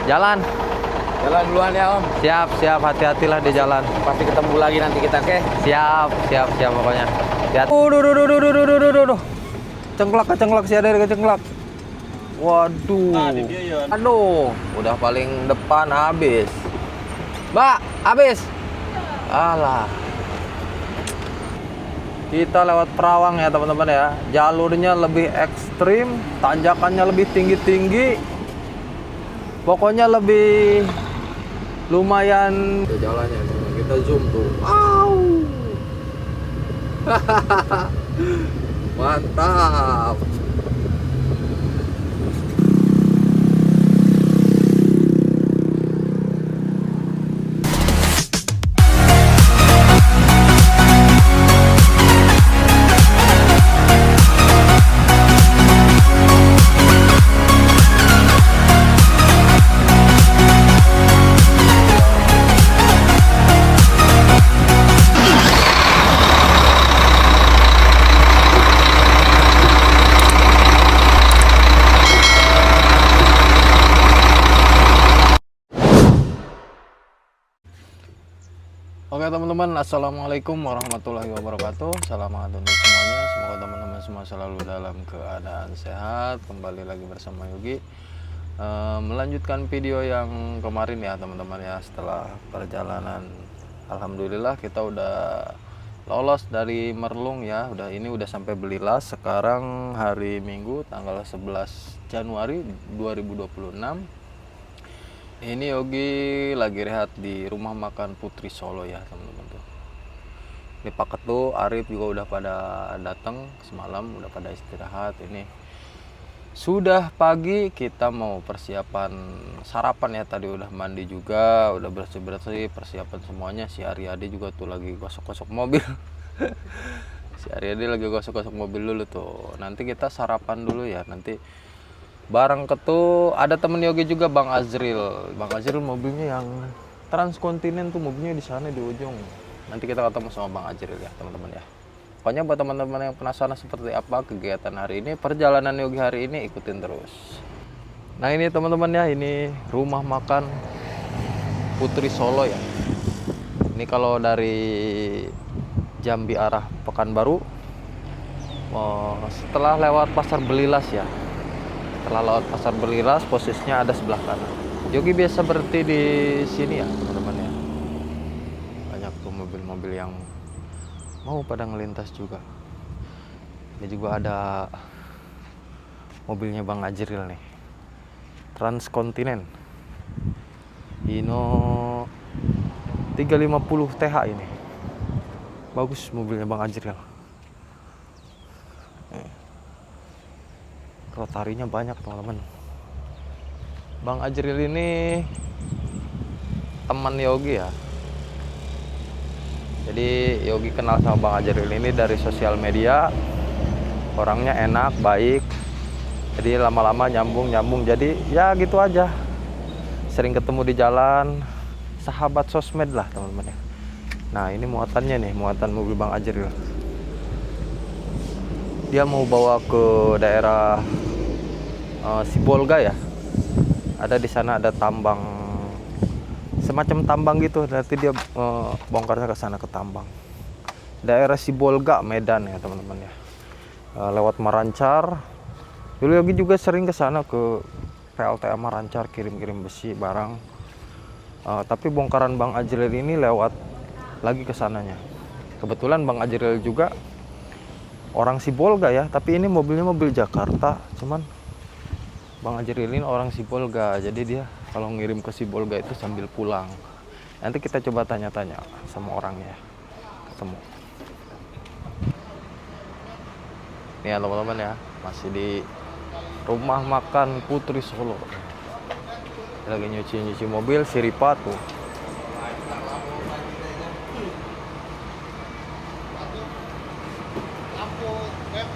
Jalan. Jalan duluan ya Om. Siap, siap. Hati-hatilah di jalan. Pasti ketemu lagi nanti kita ke. Siap, siap, siap pokoknya. Hati-hati. Duh. Cengklak si ada kecengklak. Waduh. Aduh, udah paling depan habis. Mbak, habis. Alah. Kita lewat Perawang ya teman-teman ya. Jalurnya lebih ekstrim, tanjakannya lebih tinggi-tinggi. Pokoknya lebih lumayan. Jalannya kita zoom tuh. Wow. Mantap. Oke teman-teman, assalamualaikum warahmatullahi wabarakatuh. Selamat untuk semuanya. Semoga teman-teman semua selalu dalam keadaan sehat. Kembali lagi bersama Yogi, melanjutkan video yang kemarin ya teman-teman ya. Setelah perjalanan, alhamdulillah kita udah lolos dari Merlung ya. Ini udah sampai Belilas. Sekarang hari Minggu tanggal 11 Januari 2026. Ini Yogi lagi rehat di rumah makan Putri Solo ya teman-teman tuh. Ini Pak Ketu, Arif juga udah pada datang semalam, udah pada istirahat. Ini sudah pagi, kita mau persiapan sarapan ya. Tadi udah mandi juga, udah bersih-bersih, persiapan semuanya. Si Aryadi juga tuh lagi gosok-gosok mobil. Si Aryadi lagi gosok-gosok mobil dulu tuh. Nanti kita sarapan dulu ya. Nanti bareng Ketu, ada temen Yogi juga Bang Azril. Bang Azril mobilnya yang Transkontinen tuh, mobilnya di sana di ujung. Nanti kita ketemu sama Bang Azril ya teman-teman ya. Pokoknya buat teman-teman yang penasaran seperti apa kegiatan hari ini, perjalanan Yogi hari ini, ikutin terus. Nah ini teman-teman ya, ini rumah makan Putri Solo ya. Ini kalau dari Jambi arah Pekanbaru, setelah lewat Pasar Belilas ya. Setelah lewat Pasar Belilas, posisinya ada sebelah kanan. Yogi biasa berhenti di sini ya teman-teman ya. Banyak tuh mobil-mobil yang mau pada ngelintas juga. Ini juga ada mobilnya Bang Azril nih, Transkontinen Hino 350 TH ini. Bagus mobilnya Bang Azril. Rotarinya banyak teman-teman. Bang Azril ini teman Yogi ya. Jadi Yogi kenal sama Bang Azril ini dari sosial media. Orangnya enak, baik. Jadi lama-lama nyambung. Jadi ya gitu aja. Sering ketemu di jalan. Sahabat sosmed lah teman-teman ya. Nah ini muatannya nih, muatan mobil Bang Azril. Dia mau bawa ke daerah Sibolga ya. Ada di sana ada tambang, semacam tambang gitu. Nanti dia bongkarnya ke sana ke tambang. Daerah Sibolga, Medan ya teman-teman ya. Lewat Marancar. Dulu Yogi juga sering ke sana ke PLTA Marancar, kirim-kirim besi barang. Tapi bongkaran Bang Azril ini lewat lagi ke sananya. Kebetulan Bang Azril juga orang Sibolga ya, tapi ini mobilnya mobil Jakarta, cuman Bang Azril ini orang Sibolga, jadi dia kalau ngirim ke Sibolga itu sambil pulang. Nanti kita coba tanya-tanya sama orangnya, ketemu. Ini ya teman-teman ya, masih di rumah makan Putri Solo. Lagi nyuci mobil, si Ripa tuh.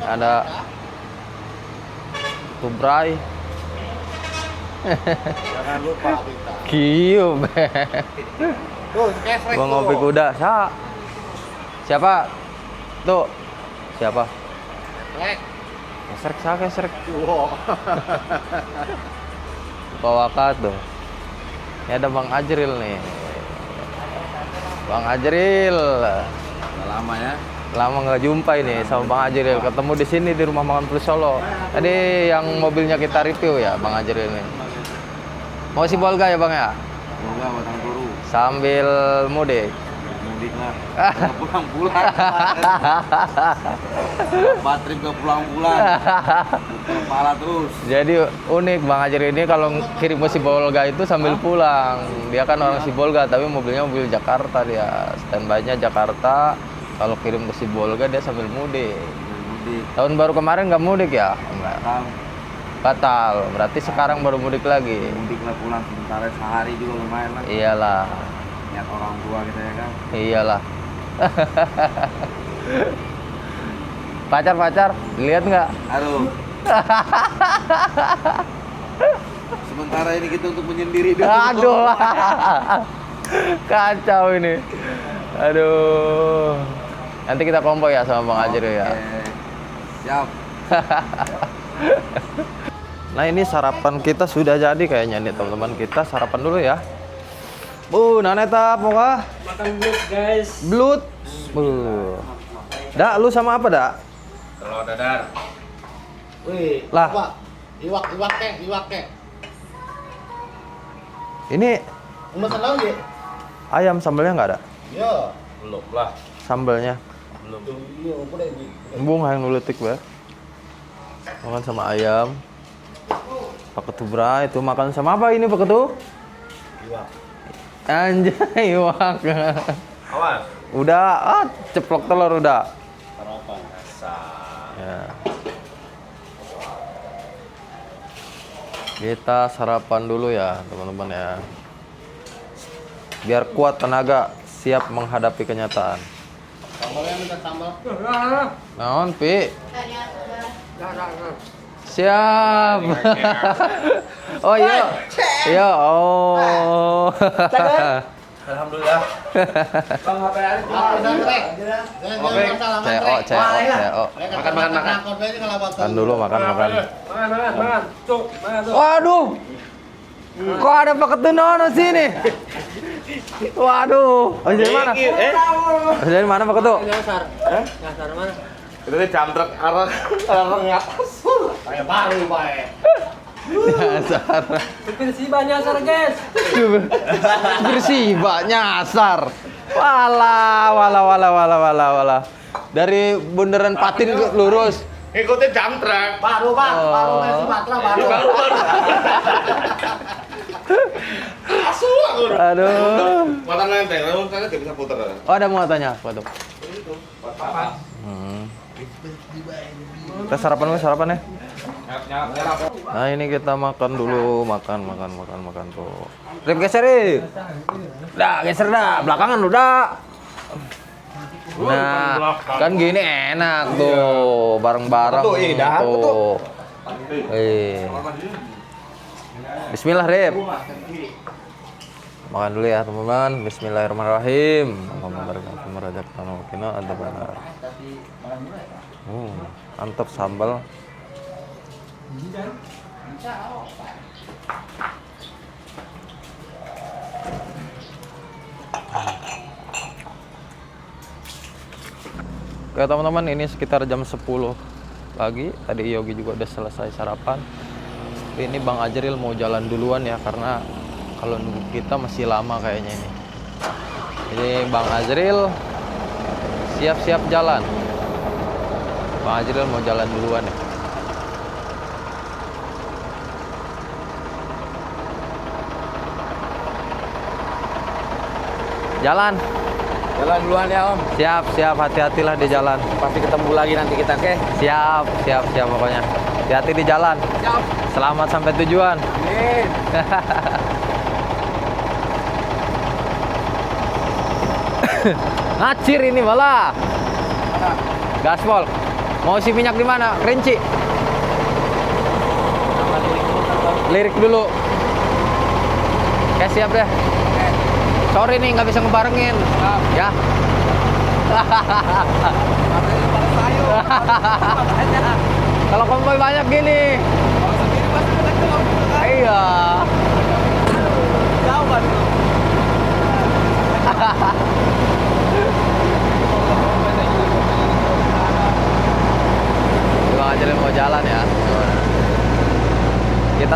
Ada Tubrai. Jangan lupa kita. Kium. Tuh, kesrek Bang ngopi kuda. Siapa? Tuh. Siapa? Kesrek. Wow. Pawakat tuh. Ini ada Bang Ajril nih. Bang Ajril. Udah lama ya. Lama nggak jumpa ini sama Bang Ajril. Ketemu di sini di Rumah Makan Plus Solo. Tadi yang mobilnya kita review ya Bang Ajril ini. Mau si Bolga ya Bang ya? Semoga batang turu. Sambil mudik. Mudik lah. Nggak pulang-pulang. Baterai nggak pulang-pulang. Kepala terus. Jadi unik Bang Ajril ini kalau kirim ke Sibolga itu sambil pulang. Dia kan orang Sibolga tapi mobilnya mobil Jakarta dia. Standby-nya Jakarta. Kalau kirim ke Sibolga dia sambil mudik. Mudik. Tahun baru kemarin nggak mudik ya? Enggak. Tahu. Batal. Berarti sekarang baru mudik lagi. Mudik lah pulang sebentar sehari juga lumayan lah. Iyalah. Lihat orang tua kita ya kan. Iyalah. Pacar-pacar, lihat nggak? Aduh. Sementara ini kita untuk menyendiri dulu. Aduh. Kacau ini. Aduh. Nanti kita kompo ya sama Bang Ajril ya. Oke. Siap. Nah ini sarapan kita sudah jadi kayaknya nih teman-teman. Kita sarapan dulu ya. Naneta poka. Makan belut guys. Belut. Dak, lu sama apa dak? Telur dadar. Wih, Lah. apa? Iwak kek. Ini Pemesan lagi? ayam sambelnya nggak ada? Ya. Belum lah. Sambelnya. Belum. Iya, udah ini. Embung yang nuletik ya. Makan sama ayam. Pak Ketu bra itu makan sama apa ini Pak Ketu? Iwak. Anjay, iwak. Awas. Udah, ceplok telur udah. Sarapan. Ya. Kita sarapan dulu ya, teman-teman ya. Biar kuat tenaga, siap menghadapi kenyataan. Sambalnya minta sambal. Naon, Pi? Siap. Oh iya. Iya, oh. Alhamdulillah. Bang HP hari Oke. CO. Makan. Makan dulu, makan. Makan. Cuk, makan tuh. Waduh. Kok ada Pak Ketu nono sini? Waduh. Oh, dari mana? Dari mana Pak Ketu? Nyasar. Nyasar mana? Itu jam truk arah ngatas. Kayak baru, Pak. Nyasar. Persib nyasar, guys. Bersih, Mbak, nyasar. Wala. Dari bundaran Patin ke lurus. Ikutin jam truk. Baru, Pak. Oh. Baru Messi Patra baru. Aduh. Mata nenteng, lalu kan dia bisa putar. Oh, ada mau tanya, Pak Ketu. Itu, buat apa? Kita sarapan ya. Nah ini kita makan dulu, makan tuh. Rip geser Rip. Dah geser dah, belakangan lu dah. Nah kan gini enak tuh, bareng-bareng tuh. Bismillah Rip. Makan dulu ya teman-teman. Bismillahirrahmanirrahim. Ada benar. Mantap sambal. Oke teman-teman, ini sekitar jam 10 pagi. Tadi Yogi juga udah selesai sarapan. Ini Bang Ajril mau jalan duluan ya, karena kalau nunggu kita masih lama kayaknya ini. Jadi Bang Ajril siap-siap jalan. Bang Ajril mau jalan duluan ya. Jalan Jalan duluan ya Om. siap, hati-hatilah di jalan. Pasti ketemu lagi nanti kita ke. Siap pokoknya. Hati-hati di jalan. Siap. Selamat sampai tujuan. Amin. Ngacir ini malah. Gaspol. Mau isi minyak di mana? Kerinci. Lirik dulu. Oke, siap deh. Sorry nih nggak bisa ngebarengin. Ya. Kalau konvoy banyak gini. Iya. Jauh, Pak.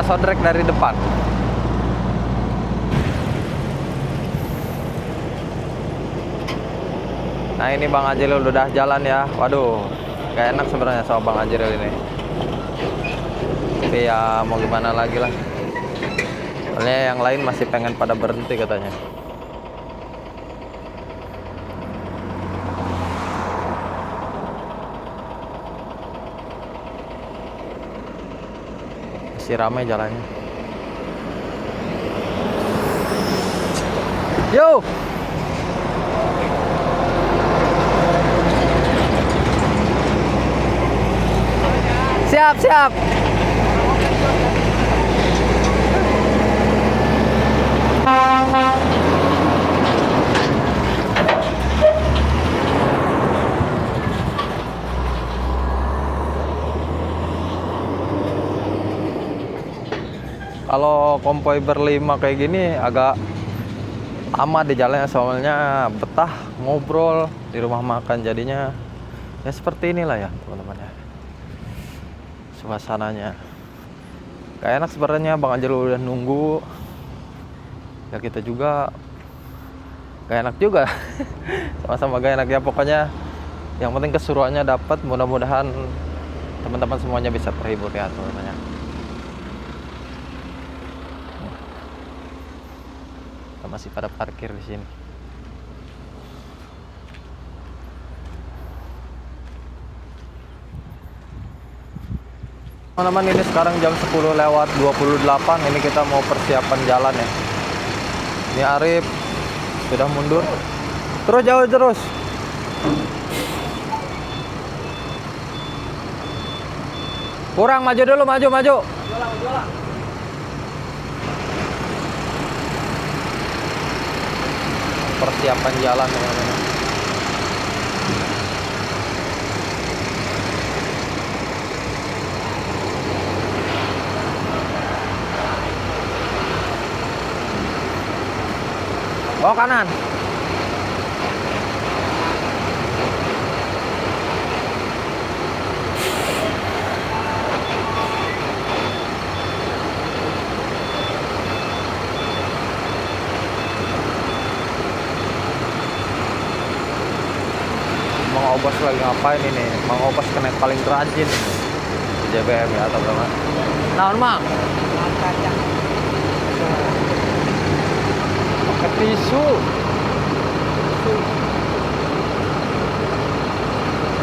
sodrek dari depan. Nah ini Bang Ajril udah jalan ya. Waduh, gak enak sebenarnya sama Bang Ajril ini. Tapi ya mau gimana lagi lah. Soalnya yang lain masih pengen pada berhenti katanya. Masih ramai jalannya. Yo. Siap, siap. Kalau konvoi berlima kayak gini agak lama di jalannya, soalnya betah ngobrol di rumah makan, jadinya ya seperti inilah ya teman-teman ya suasananya. Gak enak sebenarnya, Bang Ajril udah nunggu ya, kita juga gak enak juga. Sama-sama gak enak ya, pokoknya yang penting keseruannya dapat. Mudah-mudahan teman-teman semuanya bisa terhibur ya teman-teman ya. Kita masih pada parkir di sini. Teman-teman, ini sekarang jam 10 lewat 28. Ini kita mau persiapan jalan ya. Ini Arif sudah mundur. Terus jauh terus. Kurang, maju dulu, maju. Persiapan jalan teman-teman. Bawa kanan. Mang Obas lagi ngapain ini? Mang Obas kena paling rajin di JBM ya teman-teman. Naon Mang? Pakai tisu.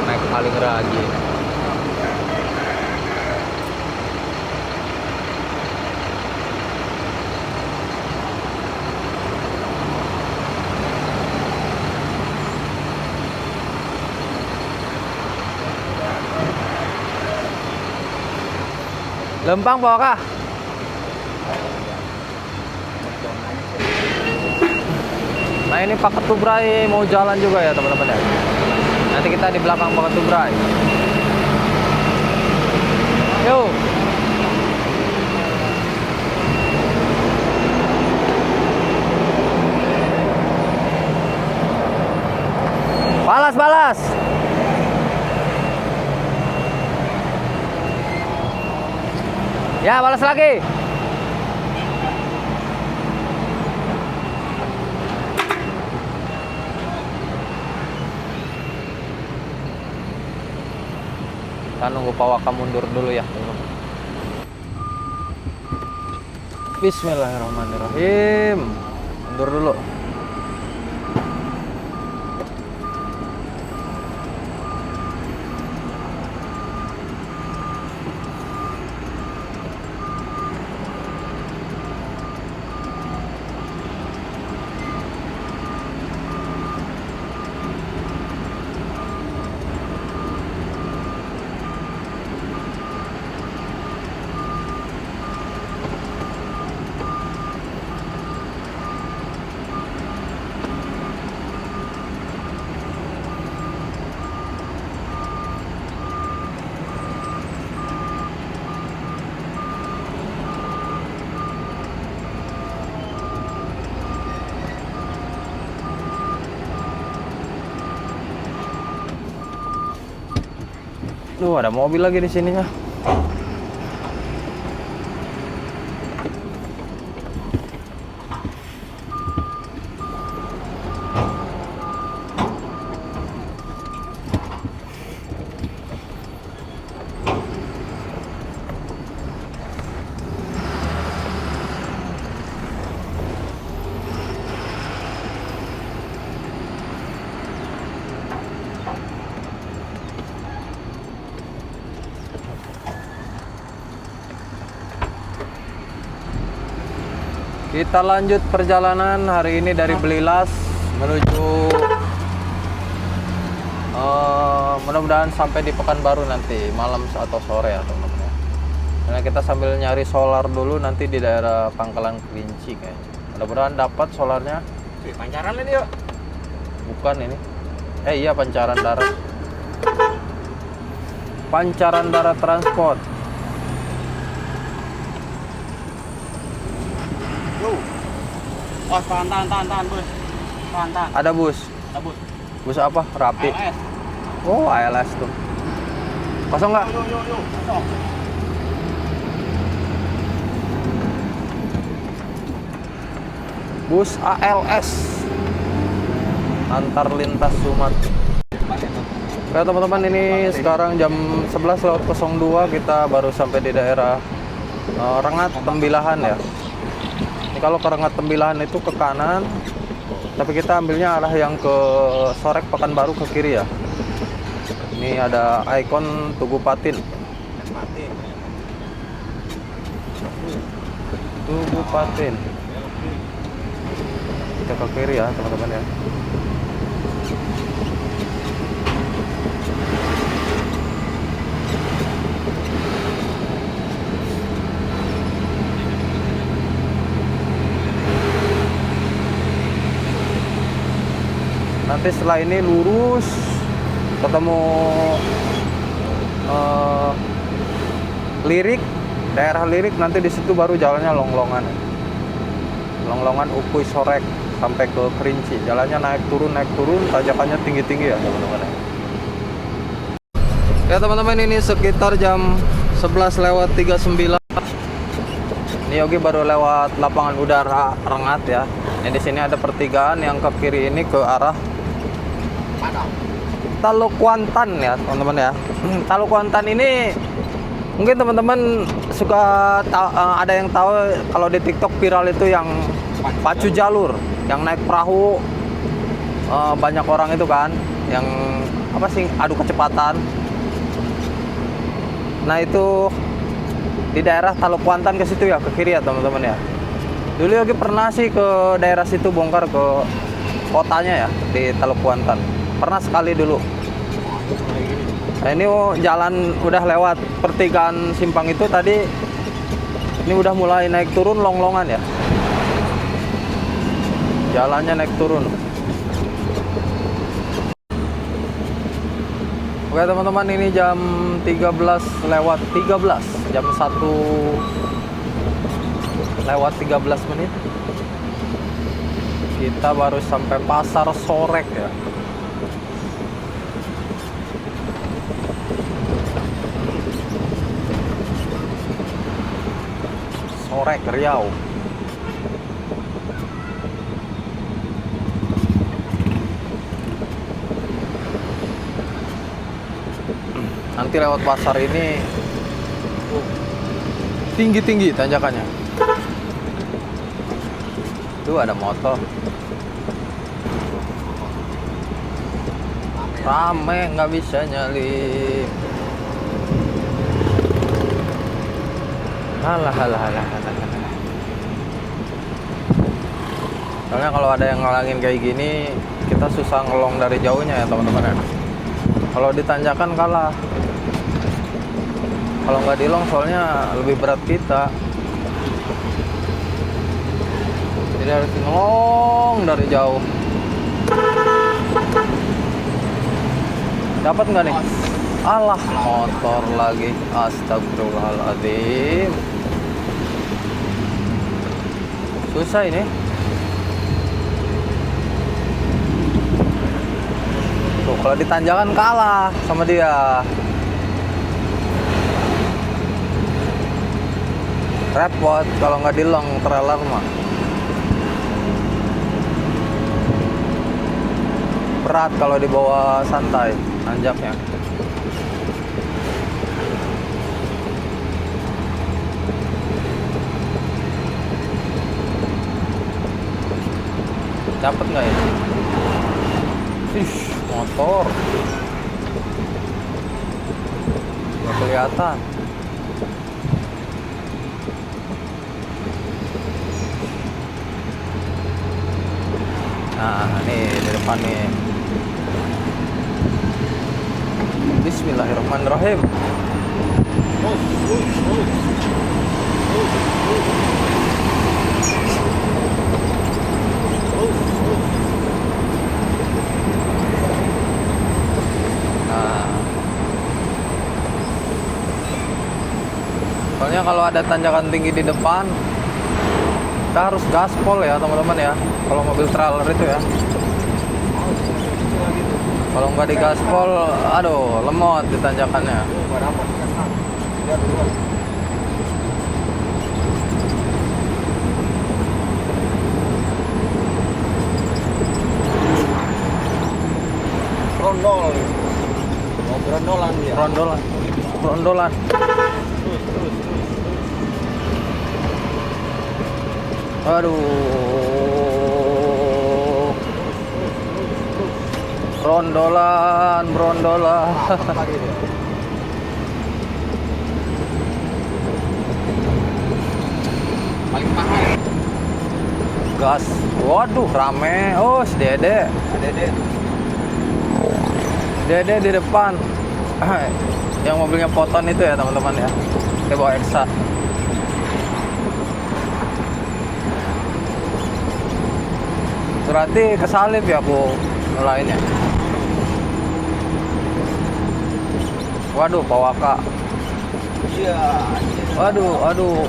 Naik paling rajin. Lempang bawa kah? Nah ini Pak Ketubrai mau jalan juga ya teman-teman ya. Nanti kita di belakang Pak Ketubrai. Yuk. Balas. Ya, balas lagi. Kita nunggu Pak Waka mundur dulu ya. Bismillahirrahmanirrahim. Mundur dulu. Duh, ada mobil lagi di sininya. Kita lanjut perjalanan hari ini dari Belilas menuju mudah-mudahan sampai di Pekanbaru nanti malam atau sore ya teman-teman. Karena kita sambil nyari solar dulu nanti di daerah Pangkalan Kerinci kayaknya. Mudah-mudahan dapat solarnya. Pancaran ini yuk. Bukan ini. Iya Pancaran Darat. Pancaran Darat Transport. Oh, tahan bos. Tahan. Ada bus. Tabut. Bus apa? Rapi. ALS. Oh, ALS tuh. Kosong nggak? Yo. Kosong. Bus ALS antar lintas Sumatera. Oke teman-teman, ini sekarang jam 11.02, kita baru sampai di daerah Rengat Tembilahan ya. Ini kalau ke Rengat Tembilahan itu ke kanan, tapi kita ambilnya arah yang ke Sorek Pekanbaru ke kiri ya. Ini ada ikon Tugu Patin. Tugu Patin. Kita ke kiri ya teman-teman ya. Nanti setelah ini lurus ketemu Lirik, daerah Lirik, nanti di situ baru jalannya Longlongan. Longlongan Ukui Sorek sampai ke Kerinci. Jalannya naik turun, tanjakannya tinggi-tinggi ya teman-teman. Ya teman-teman, ini sekitar jam 11.39. Ini Yogi baru lewat lapangan udara Rengat ya. Ini di sini ada pertigaan yang ke kiri ini ke arah Talukuantan ya teman-teman ya. Talukuantan ini mungkin teman-teman suka ada yang tahu kalau di TikTok viral itu yang pacu jalur, yang naik perahu, banyak orang itu kan, yang apa sih, adu kecepatan. Nah itu di daerah Talukuantan ke situ ya, ke kiri ya teman-teman ya. Dulu Yogi pernah sih ke daerah situ, bongkar ke kotanya ya di Talukuantan. Pernah sekali dulu. Nah, ini jalan udah lewat pertigaan simpang itu tadi. Ini udah mulai naik turun Longlongan ya. Jalannya naik turun. Oke teman-teman, ini jam 13:13, jam 1:13. Kita baru sampai Pasar Sorek ya. Sorek Riau. Nanti lewat pasar ini tinggi-tinggi tanjakannya. Tuh ada motor. Rame, nggak bisa nyalip. Halah. Soalnya kalau ada yang ngalangin kayak gini, kita susah ngelong dari jauhnya ya teman-teman ya. Kalau ditanjakan kalah. Kalau nggak dilong soalnya lebih berat kita. Jadi harus ngelong dari jauh. Dapat nggak nih? Alah, motor lagi. Astagfirullahaladzim. Susah ini. Tuh, kalau ditanjakan kalah sama dia. Repot kalau nggak dilong trailer mah. Berat kalau dibawa santai nanjaknya. Dapat nggak ya? Ih, motor nggak kelihatan. Nah, nih di depan nih. Bismillahirrahmanirrahim. Nah, soalnya kalau ada tanjakan tinggi di depan, kita harus gaspol ya teman-teman ya. Kalau mobil trailer itu ya. Kalau nggak digaspol, aduh, lemot di tanjakannya. Brondol. Oh, brondolan dia. Rondolan, rondolan. Aduh, rondolan, brondolan. Lagi dia. Paling mahal. Gas, waduh, rame. Oh, si Dede, Dede. Dede di depan. Yang mobilnya Poton itu ya teman-teman ya. Dia bawa Exa. Berarti kesalip ya aku mulainya. Waduh, Pawaka. Iya. Waduh, aduh.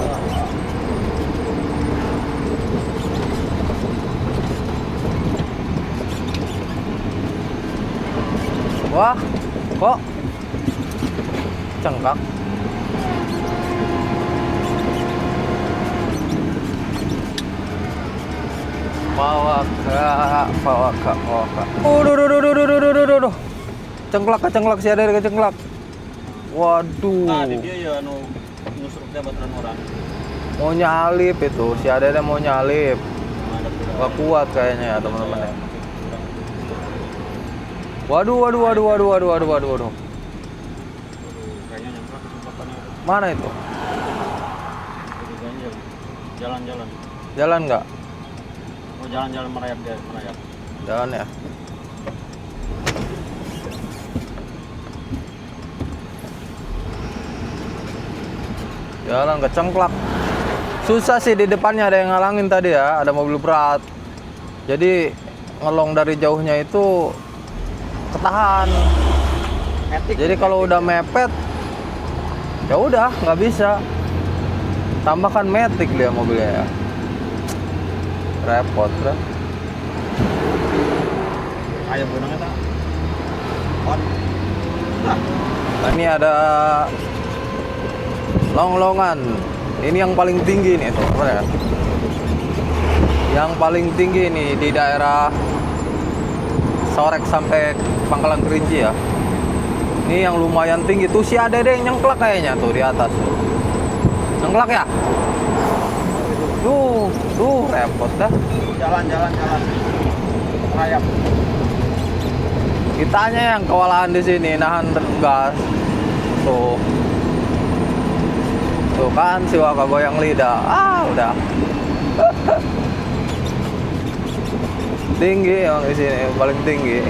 Wah, kok cengkak? Pawaka. Duh. Cengklak sih ada kecengklak. Waduh. Nah, dia ya anu nusuk dia baturan orang. Mau nyalip itu, si Adede mau nyalip. Ada pula. Gak kuat kayaknya ya teman-teman ya. Waduh. Kayaknya nyemplak kesempatannya. Mana itu? Jadi ganjil. Jalan-jalan. Jalan nggak? Oh, jalan-jalan merayap dia, merayap. Jalan ya. Jalan kecengklak. Susah sih di depannya ada yang ngalangin tadi ya, ada mobil berat. Jadi ngelong dari jauhnya itu ketahan. Jadi kalau udah mepet, ya udah nggak bisa. Tambahkan matic dia mobilnya ya. Repot bro. Ayo gunungnya tak. On. Nah, Nah, ini ada long-longan. Ini yang paling tinggi nih tuh, apa ya? Yang paling tinggi nih di daerah Sorek sampai Pangkalan Kerinci ya. Ini yang lumayan tinggi tuh, si Adede yang nyengklak kayaknya tuh di atas tuh. Nyengklak ya? Tuh repot dah. jalan. Merayap. Kitanya yang kewalahan di sini nahan gas. Tuh kan si Waka goyang lidah. Udah. Tinggi emang di sini, paling tinggi.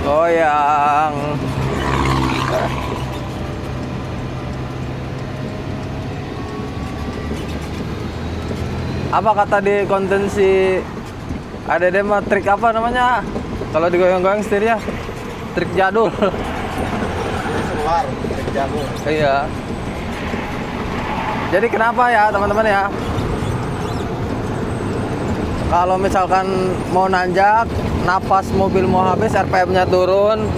Goyang. Apa kata di konten si Adede mah trik apa namanya? Kalau digoyang-goyang setirnya trik jadul. Keluar, jago. Iya. Jadi kenapa ya teman-teman ya? Kalau misalkan mau nanjak, napas mobil mau habis, RPM-nya turun,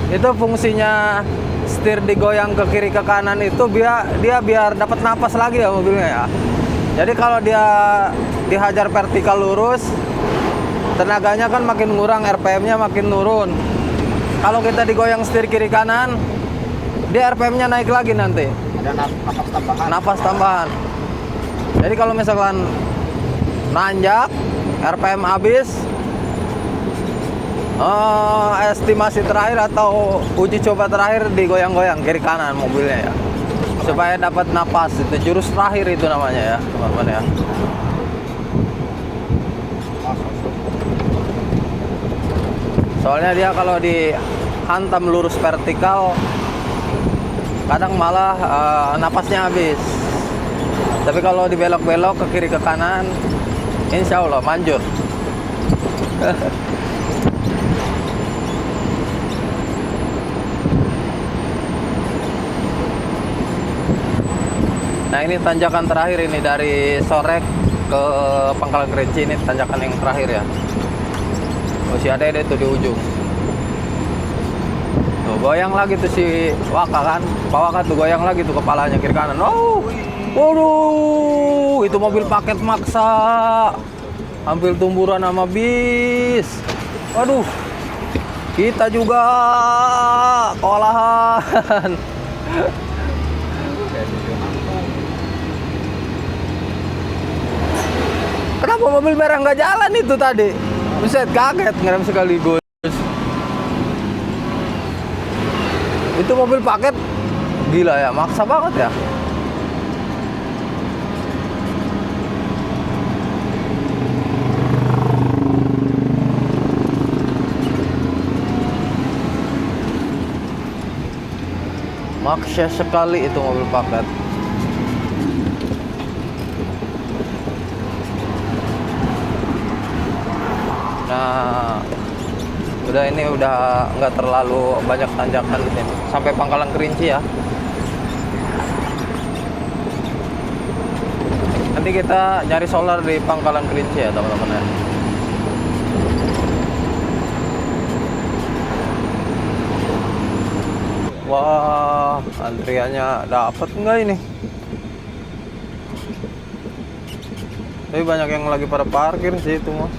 itu fungsinya setir digoyang ke kiri ke kanan itu dia biar dapat napas lagi ya mobilnya ya. Jadi kalau dia dihajar vertikal lurus, tenaganya kan makin ngurang, RPM-nya makin turun. Kalau kita digoyang setir kiri kanan, dia RPM-nya naik lagi nanti. Ada napas tambahan. Napas tambahan. Jadi kalau misalkan nanjak, RPM habis, estimasi terakhir atau uji coba terakhir digoyang-goyang kiri kanan mobilnya ya. supaya dapat napas. Itu jurus terakhir itu namanya ya teman-teman ya. Soalnya dia kalau dihantam lurus vertikal kadang malah napasnya habis. Tapi kalau dibelok-belok ke kiri ke kanan, insya Allah manjur. Nah ini tanjakan terakhir ini dari Sorek ke Pangkalan Kerinci, ini tanjakan yang terakhir ya. Masih ada itu di ujung. Tuh goyang lagi tuh si Waka kan, Pak Waka tuh goyang lagi tuh kepalanya kiri kanan. Oh, waduh, itu mobil paket maksa, hampir tumburan sama bis. Waduh, kita juga kewalahan. Kenapa mobil merah nggak jalan itu tadi? Buset, kaget ngerem sekaligus. Itu mobil paket gila ya, maksa banget ya. Maksa sekali itu mobil paket. Nah, ini udah nggak terlalu banyak tanjakan di sini. Sampai Pangkalan Kerinci ya. Nanti kita nyari solar di Pangkalan Kerinci ya teman-teman ya. Wah, antriannya dapat nggak ini? Tapi banyak yang lagi pada parkir sih itu mah.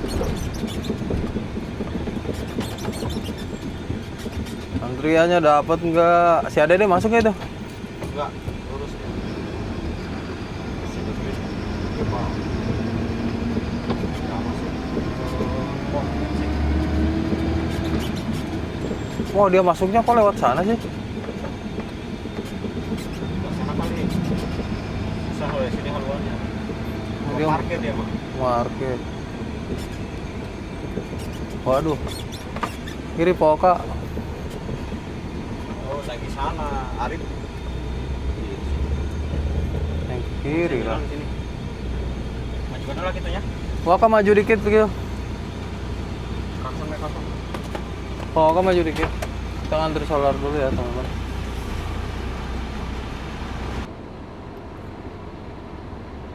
Antriannya dapat nggak? Si Ade masuk nggak itu? Enggak, lurus ya. Oh, dia masuknya kok lewat sana sih? Sana kali. Susah loh ya sini haluannya. Dia Parkir dia mah. Market. Waduh. Kiri Poka. Oh, lagi sana. Arif. Yang kiri lah. Sini. Majukan dulu kitunya. Poka maju dikit gitu. Kosong ya kosong. Poka maju dikit. Kita ngantri solar dulu ya teman-teman.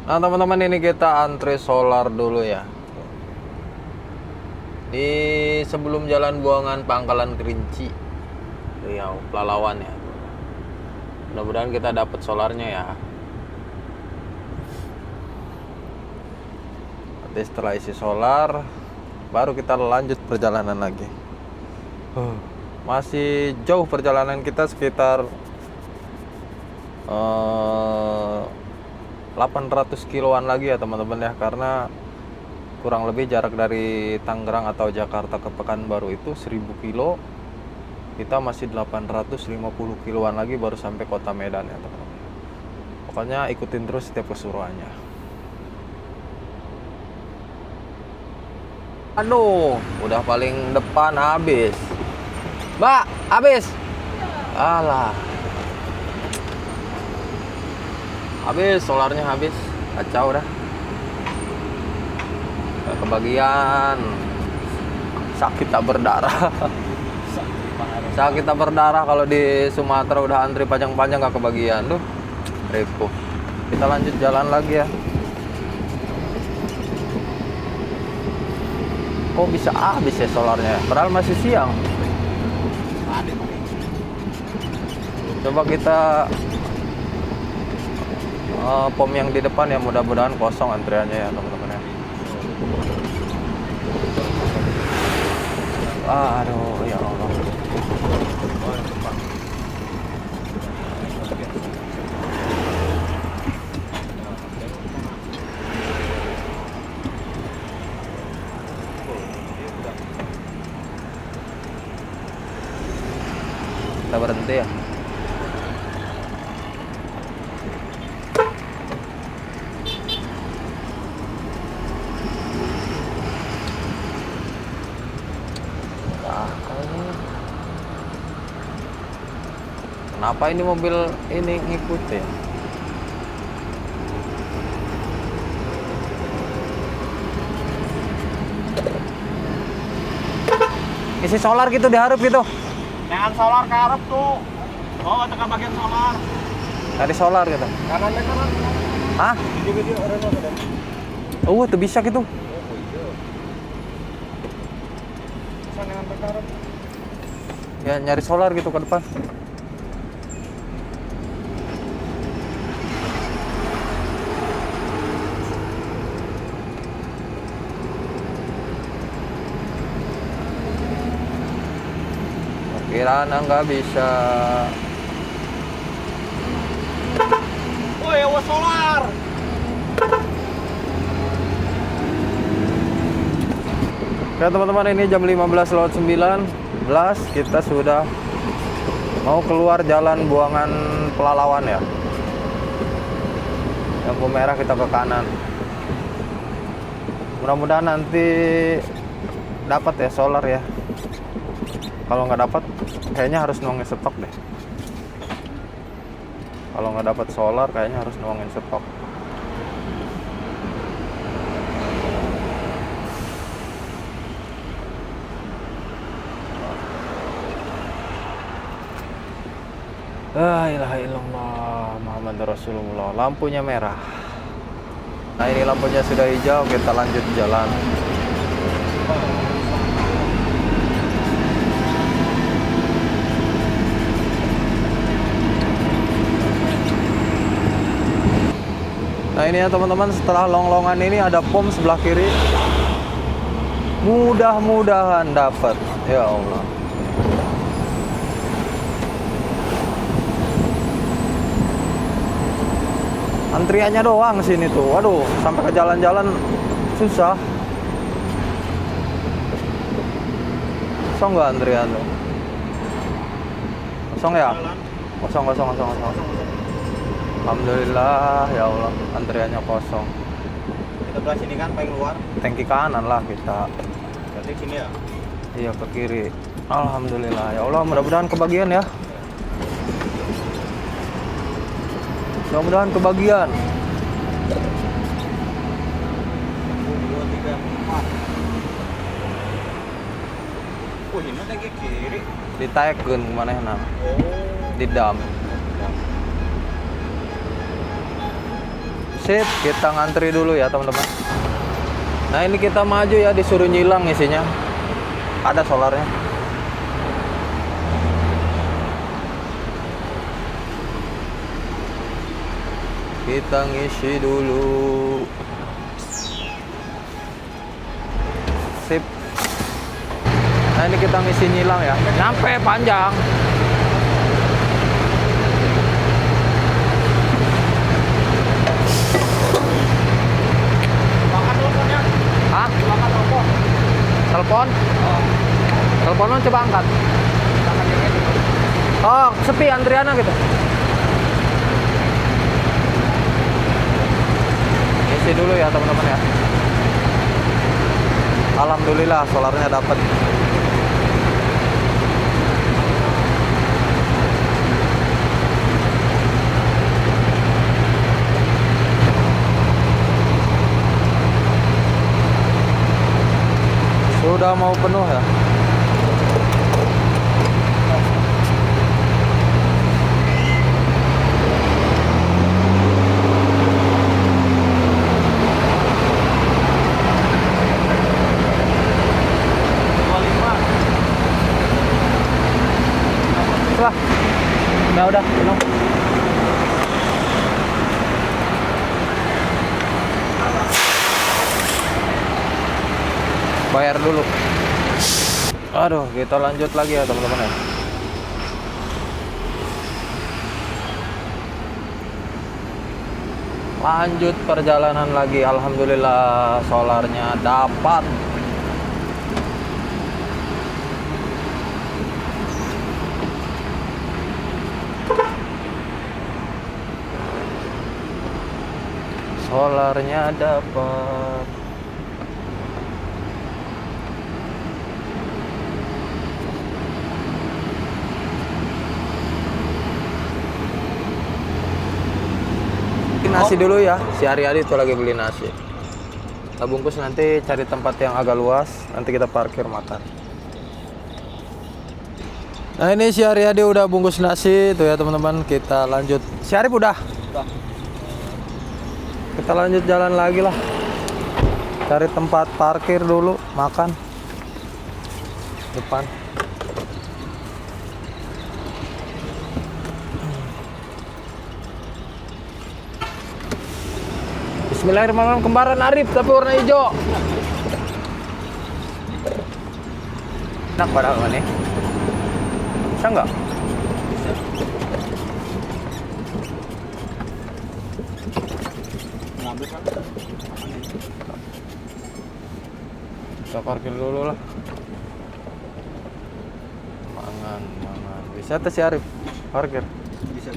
Nah teman-teman, ini kita antri solar dulu ya. Di sebelum jalan buangan Pangkalan Kerinci, Riau, Pelalawan ya. Mudah-mudahan kita dapat solarnya ya. Nanti setelah isi solar, baru kita lanjut perjalanan lagi. Masih jauh perjalanan kita, sekitar 800 kiloan lagi ya teman-teman ya. Karena kurang lebih jarak dari Tangerang atau Jakarta ke Pekanbaru itu 1000 kilo. Kita masih 850 kiloan lagi baru sampai kota Medan ya teman-teman. Pokoknya ikutin terus setiap keseruannya. Aduh, udah paling depan habis. Mbak, habis. Alah. Habis, solarnya habis. Kacau dah. Gak kebagian. Sakit tak berdarah. Sakit tak berdarah kalau di Sumatera udah antri panjang-panjang gak kebagian. Duh, repot. Kita lanjut jalan lagi ya. Kok bisa habis ya solarnya? Padahal masih siang. Coba kita pom yang di depan ya, mudah-mudahan kosong antriannya ya teman-teman ya. Aduh ya Allah. Kita berhenti ya. Kenapa ini mobil ini ngikutin? Isi solar gitu diharap gitu. Jangan solar ke Arab tuh. Oh, tekan bagian solar. Dari solar gitu. Kanan deh kanan. Hah? Video-video orang apa deh? Oh, tuh bisa gitu. Bisa jangan ke Arab. Ya nyari solar gitu ke depan. Kirana nggak bisa. Woi, awas solar. Oke teman-teman, ini jam 15.19 kita sudah mau keluar jalan buangan Pelalawan ya. Lampu merah kita ke kanan. Mudah-mudahan nanti dapat ya solar ya. Kalau nggak dapat, kayaknya harus nuangin stok deh. Kalau nggak dapat solar, kayaknya harus nuangin stok. La ilaha illallah Muhammad Rasulullah. Lampunya merah. Nah ini lampunya sudah hijau, kita lanjut jalan. Nah ini ya teman-teman, setelah longlongan ini ada pom sebelah kiri. Mudah-mudahan dapat. Ya Allah. Antriannya doang sini tuh. Waduh, sampai ke jalan-jalan susah. Kosong nggak antrian tuh? Kosong ya? Kosong. Alhamdulillah, ya Allah, antriannya kosong. Kita belah sini kan paling luar. Tangki kanan lah kita. Berarti sini ya. Iya, ke kiri. Alhamdulillah, ya Allah, mudah-mudahan kebagian ya. Mudah-mudahan kebagian. 1, 2, 3, 4. Oh, ini tangki kiri. Ditaekeun kumanehna. Oh. Di dam. Sip, kita ngantri dulu ya teman-teman. Nah ini kita maju ya, disuruh nyilang isinya. Ada solarnya. Kita ngisi dulu. Sip. Nah ini kita ngisi nyilang ya. Nyampe panjang. Makan teleponnya. Hah? Makan telepon. Telepon? Teleponnya coba angkat. Oh, sepi antriannya gitu. Isi dulu ya teman-teman ya. Alhamdulillah solarnya dapat. Sudah mau penuh ya. Wah, udah penuh. Bayar dulu. Aduh, kita lanjut lagi ya teman-teman ya. Lanjut perjalanan lagi. Alhamdulillah solarnya dapat. Solarnya dapat. nasi dulu ya. Si Ari-Ari tuh lagi beli nasi. Kita bungkus nanti cari tempat yang agak luas. Nanti kita parkir makan. Nah ini si Ari-Ari udah bungkus nasi tuh ya teman-teman. Kita lanjut. Si Arif udah? Udah. Kita lanjut jalan lagi lah. Cari tempat parkir dulu, makan. Depan. Bismillahirrahmanirrahim. Kembaran Arif tapi warna hijau. Enak padahal nih. Bisa nggak? Ngambil kan? Kita parkir dulu lah. Mangan. Bisa tuh si Arif parkir. Bisa.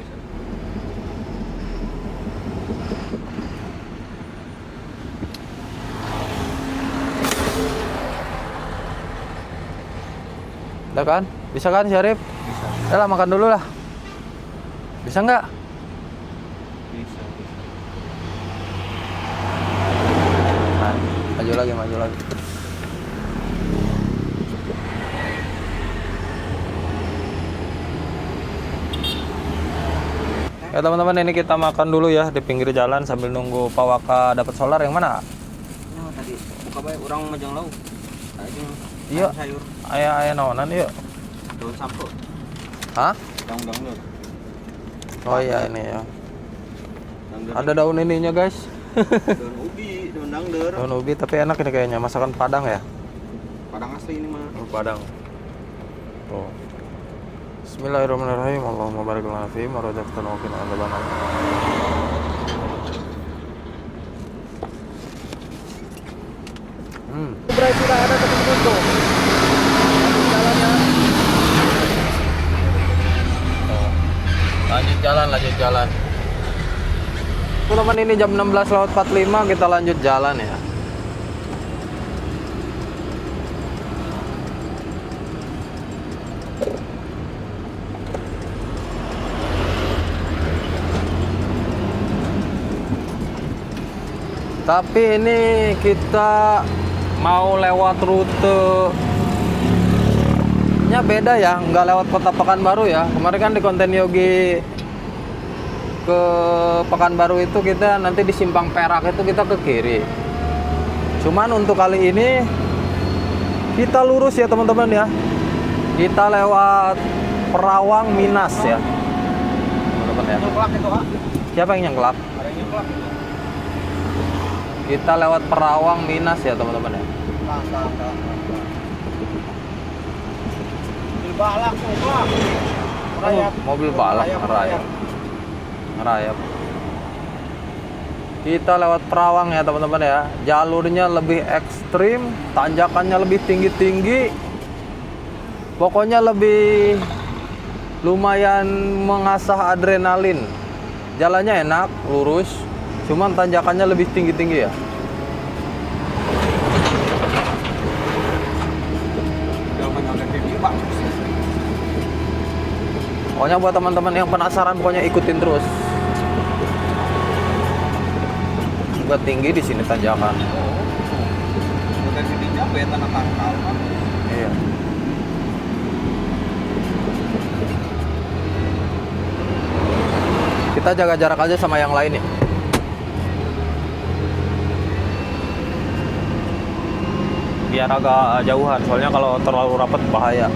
Udah kan? Bisa kan si Arif? Bisa. Udah lah makan dulu lah. Bisa nggak? Bisa. Nah, maju lagi. Ya teman-teman, ini kita makan dulu ya di pinggir jalan sambil nunggu Pak Waka dapat solar. Yang mana? Oh, tadi buka bae urang majang lauk. Tadi Iya. sayur Ayah naonan yuk. daun sampo. Hah? Daun dangdut. Oh iya ini ya. Dangdut. Ada daun ininya guys. Daun ubi, daun dangdur. Daun ubi tapi enak ini kayaknya, masakan Padang ya. Padang asli ini mah. Padang. Tuh. Bismillahirrahmanirrahim. Allahumma barik lana fi ma razaqtana wa qina adzabannar. Berarti sudah ada teman-teman tuh. Jalannya. Lanjut jalan. Teman-teman, ini jam 16:45 kita lanjut jalan ya. Tapi ini kita mau lewat rutenya beda ya, nggak lewat kota Pekanbaru ya. Kemarin kan di konten Yogi ke Pekanbaru itu kita nanti di Simpang Perak itu kita ke kiri. Cuman untuk kali ini kita lurus ya teman-teman ya. Kita lewat Perawang Minas ya. Teman-teman ya. Nyengklak itu, Kak. Siapa yang nyengklak? Ada yang nyengklak. Kita lewat Perawang Minas ya teman-teman ya. Nah. Mobil balak semua. Mobil balap ngerayap. Kita lewat Perawang ya teman-teman ya. Jalurnya lebih ekstrim, tanjakannya lebih tinggi-tinggi. Pokoknya lebih lumayan mengasah adrenalin. Jalannya enak, lurus. Cuman tanjakannya lebih tinggi-tinggi ya. Pokoknya buat teman-teman yang penasaran, pokoknya ikutin terus. Juga tinggi di sini tanjakan. Potensi tinggi apa ya, tanah tangkal kan? Iya. Kita jaga jarak aja sama yang lain ya. Biar agak jauhan, soalnya kalau terlalu rapat bahaya.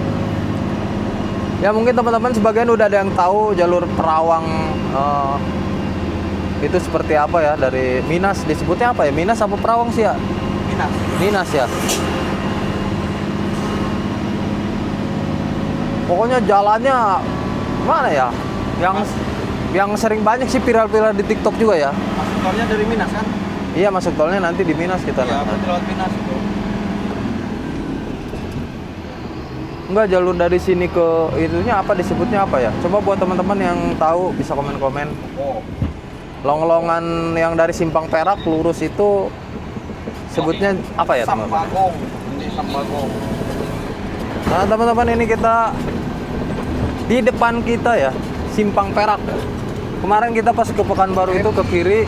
Ya mungkin teman-teman sebagian udah ada yang tahu jalur Perawang itu seperti apa ya, dari Minas. Disebutnya apa ya, Minas apa Perawang sih ya? Minas ya. Pokoknya jalannya mana ya, yang sering banyak sih viral-viral di TikTok juga ya. Masuk tolnya dari Minas kan? Iya, masuk tolnya nanti di Minas kita. Iya, nanti. berarti lewat Minas itu. Enggak, jalur dari sini ke itunya apa, disebutnya apa ya? Coba buat teman-teman yang tahu bisa komen-komen. Oh. Long-longan yang dari Simpang Perak lurus itu sebutnya apa ya teman-teman? Sampagong. Ini Sampagong. Nah teman-teman, ini kita di depan kita ya Simpang Perak. Kemarin kita pas ke Pekanbaru itu ke kiri.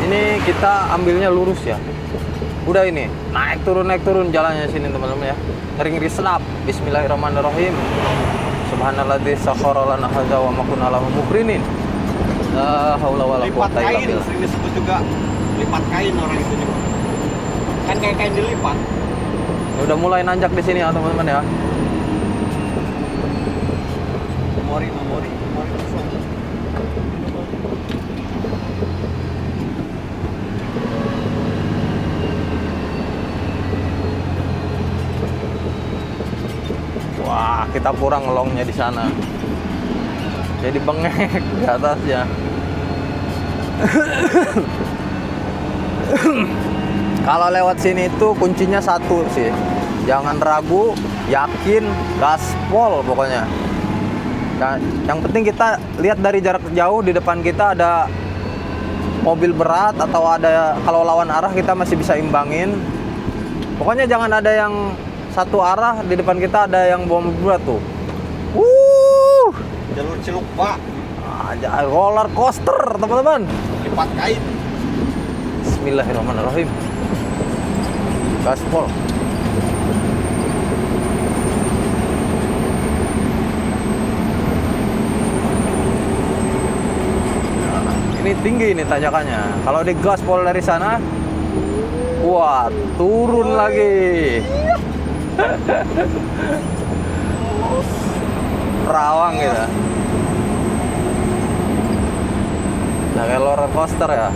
Ini kita ambilnya lurus ya. Udah ini, naik turun jalannya sini teman-teman ya. Ngeri-ngeri senap. Bismillahirrahmanirrahim. Subhanalladzi sakhkhara lana hadza wa ma kunna lahu muqrinin. La haula wala Lipat quwwata illa kain, billah. sering disebut juga lipat kain orang itu nyebut. Kan kayak kain dilipat. Udah mulai nanjak di sini ya teman-teman ya. Memori. Wah, kita kurang ngelongnya di sana. Jadi bengek di atasnya. Kalau lewat sini itu kuncinya satu sih. Jangan ragu, yakin, gaspol pokoknya. Dan yang penting kita lihat dari jarak jauh di depan kita ada mobil berat atau ada kalau lawan arah kita masih bisa imbangin. Pokoknya jangan ada yang satu arah di depan kita ada yang bawa mobil berat tuh. Jalur Cilukpa, Roller coaster teman-teman. lipat kain. Bismillahirrahmanirrahim. Gaspol. Nah, ini tinggi ini tanjakannya. Kalau di gaspol dari sana, wah turun lagi. Perawang gitu. Nah, kayak roller coaster ya.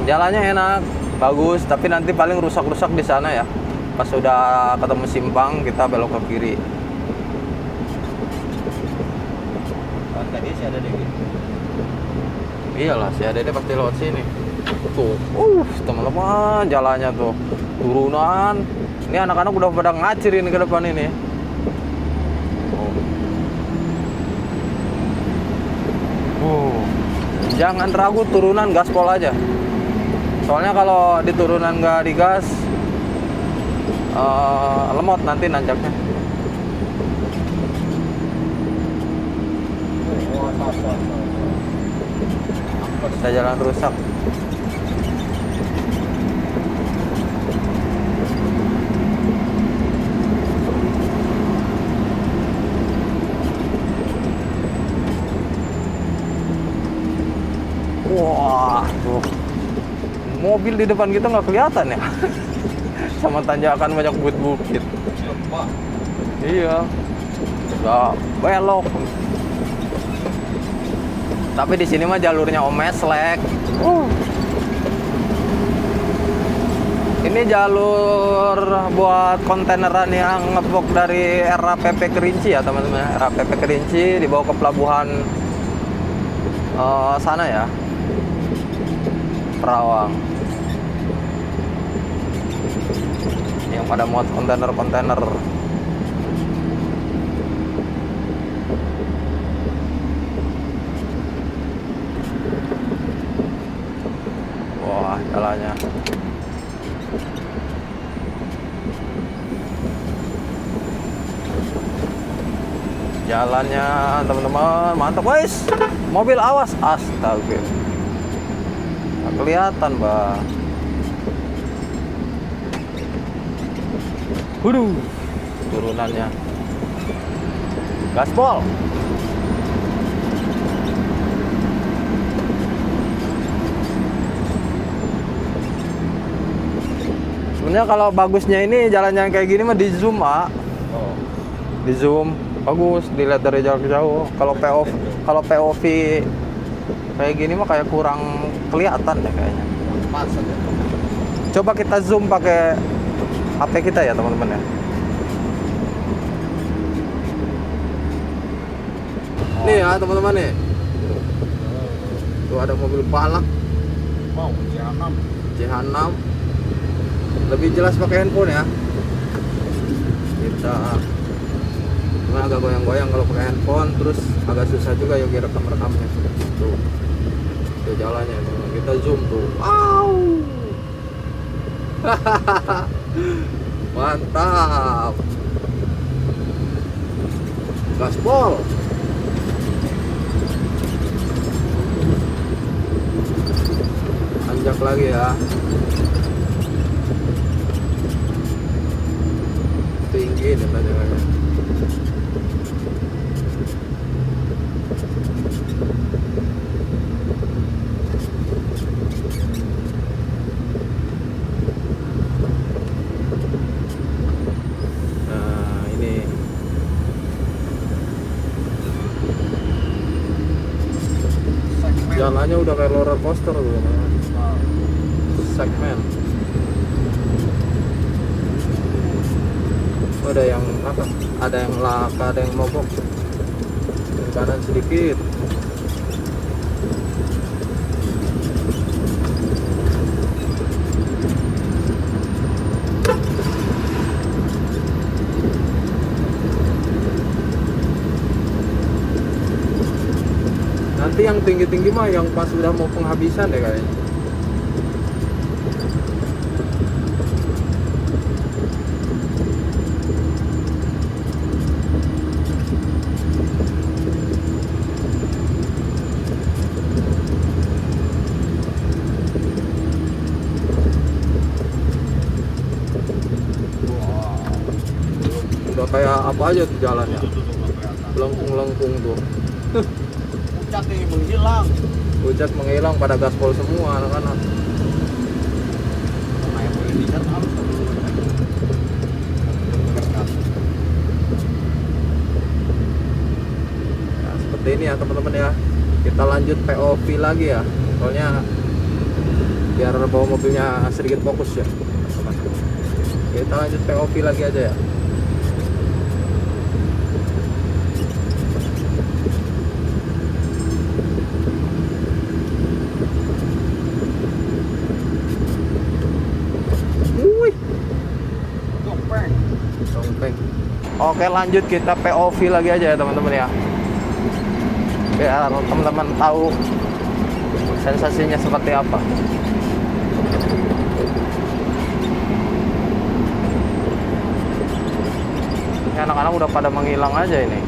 Jalannya enak, bagus, tapi nanti paling rusak-rusak di sana ya. Pas sudah ketemu simpang, kita belok ke kiri. Tadi sih ada deh. Iyalah, si Adede pasti lewat sini. Tuh, teman-teman, jalannya tuh turunan. Ini anak-anak udah pada ngacirin ke depan ini. Jangan ragu, turunan gaspol aja. Soalnya kalau di turunan nggak digas, lemot nanti nanjaknya. Kita jalan rusak. Wah, tuh mobil di depan kita nggak kelihatan ya. Sama tanjakan banyak bukit-bukit. Cilukpa. Iya, nggak belok. Tapi di sini mah jalurnya omeslek. Ini jalur buat kontaineran yang ngepok dari RAPP Kerinci ya teman-teman. RAPP Kerinci dibawa ke pelabuhan sana ya, Perawang. Yang pada muat kontainer-kontainer. Wah, jalannya. Jalannya teman-teman mantap guys. Mobil awas, astaga. Nggak kelihatan, Mbak. Waduh, turunannya. Gaspol. Sebenarnya kalau bagusnya ini jalan yang kayak gini mah di zoom, Pak. Oh. Di zoom bagus, dilihat dari jarak jauh. Kalau POV kayak gini mah kayak kurang kelihatan deh kayaknya. Pas aja. Coba kita zoom pakai HP kita ya teman-teman ya. Nih ya teman-teman nih. Tuh ada mobil balak Mau CH6. Lebih jelas pakai handphone ya. Kita cuma agak goyang-goyang kalau pakai handphone, terus agak susah juga Yogi rekam-rekamnya. Tuh. Tuh jalannya teman-teman. Kita zoom tuh. Wow. Mantap. Gaspol. nanjak lagi ya. Tinggi nih tanjakannya. Nah ini jalannya udah kayak roller coaster tuh. Segmen. Oh, ada yang apa? Ada yang laka, ada yang mogok. Ke kanan sedikit. Nanti yang tinggi-tinggi mah yang pas udah mau penghabisan deh kayaknya. Udah kayak apa aja tuh jalannya, lengkung-lengkung tuh. Pucat nih menghilang. Hujan menghilang, pada gaspol semua anak-anak. Kayak boleh dicat harus Nah, seperti ini ya teman-teman ya. Kita lanjut POV lagi ya. Soalnya biar bawa mobilnya sedikit fokus ya. Kita lanjut POV lagi aja ya. Wih, dompeng. Oke, lanjut kita POV lagi aja ya teman-teman ya. Biar teman-teman tahu sensasinya seperti apa. Ini anak-anak udah pada menghilang aja ini.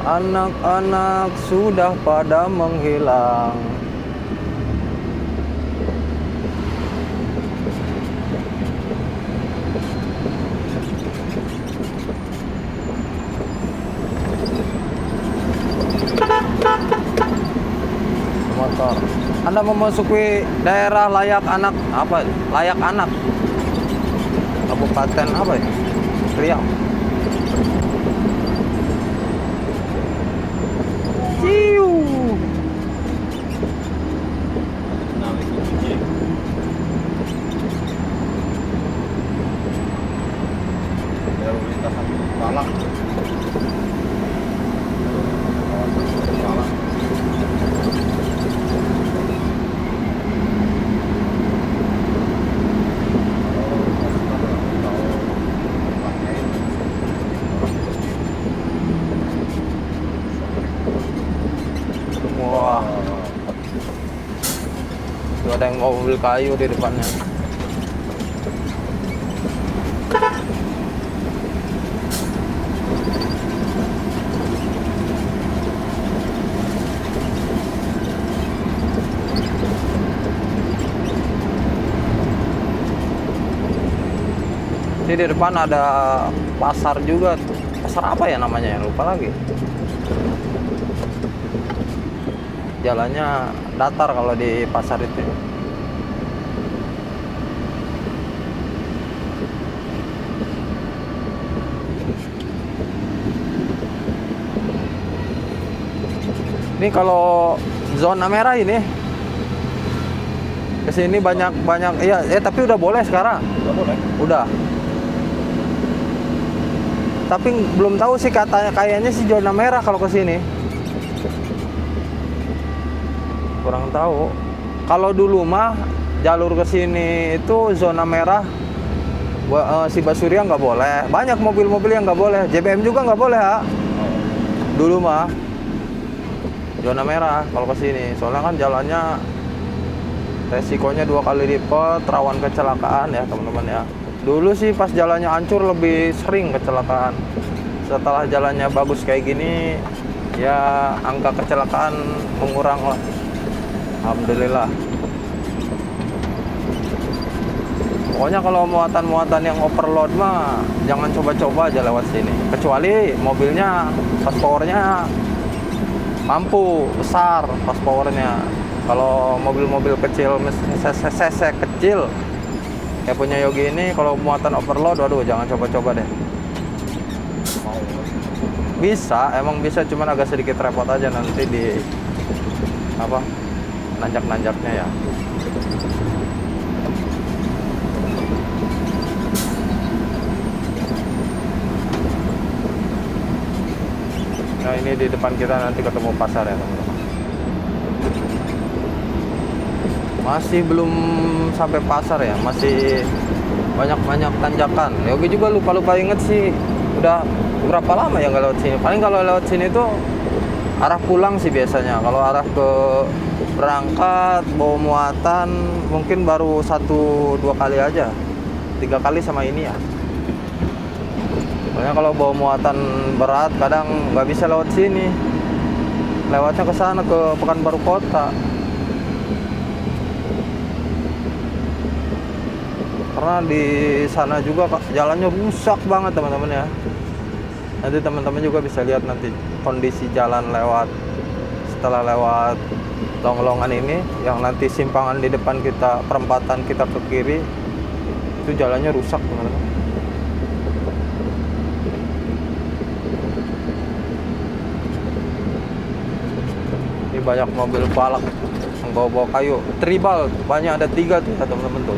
Anak-anak sudah pada menghilang. Motor. Anda memasuki daerah layak anak apa? Layak anak. Kabupaten apa ya? Riau. Ciu. Wah, itu ada yang mau mobil kayu di depannya. Ini di depan ada pasar juga tuh. Pasar apa ya namanya ya? Lupa lagi. Jalannya datar kalau di pasar itu. Ini kalau zona merah ini kesini banyak ya, tapi udah boleh sekarang. Udah boleh. Udah. Tapi belum tahu sih, katanya kayaknya sih zona merah kalau kesini. Kurang tahu. Kalau dulu mah jalur ke sini itu zona merah, si Basuria nggak boleh. Banyak mobil-mobil yang nggak boleh. JBM juga nggak boleh ya. Dulu mah zona merah kalau ke sini. Soalnya kan jalannya resikonya 2 kali lipat, rawan kecelakaan ya teman-teman ya. Dulu sih pas jalannya hancur lebih sering kecelakaan. Setelah jalannya bagus kayak gini, ya angka kecelakaan mengurang lah. Alhamdulillah. Pokoknya kalau muatan-muatan yang overload mah jangan coba-coba aja lewat sini. Kecuali mobilnya pas powernya mampu, besar pas powernya. Kalau mobil-mobil kecil, cc kecil kayak punya Yogi ini, kalau muatan overload, waduh jangan coba-coba deh. Bisa, emang bisa, cuman agak sedikit repot aja nanti di apa nanjak-nanjaknya ya. Nah ini di depan kita nanti ketemu pasar ya teman-teman. Masih belum sampai pasar ya, masih banyak-banyak tanjakan. Yogi juga lupa-lupa inget sih, udah berapa lama ya nggak lewat sini. Paling kalau lewat sini tuh arah pulang sih biasanya. Kalau arah ke berangkat bawa muatan mungkin baru 1-2 kali aja, 3 kali sama ini ya. Soalnya kalau bawa muatan berat kadang nggak bisa lewat sini, lewatnya ke sana ke Pekanbaru Kota. Karena di sana juga jalannya rusak banget teman-teman ya. Nanti teman-teman juga bisa lihat nanti kondisi jalan lewat setelah lewat Longlongan ini, yang nanti simpangan di depan kita, perempatan kita ke kiri itu jalannya rusak teman-teman. Ini banyak mobil balak yang bawa-bawa kayu, tribal banyak, ada 3 tuh ya teman-teman tuh.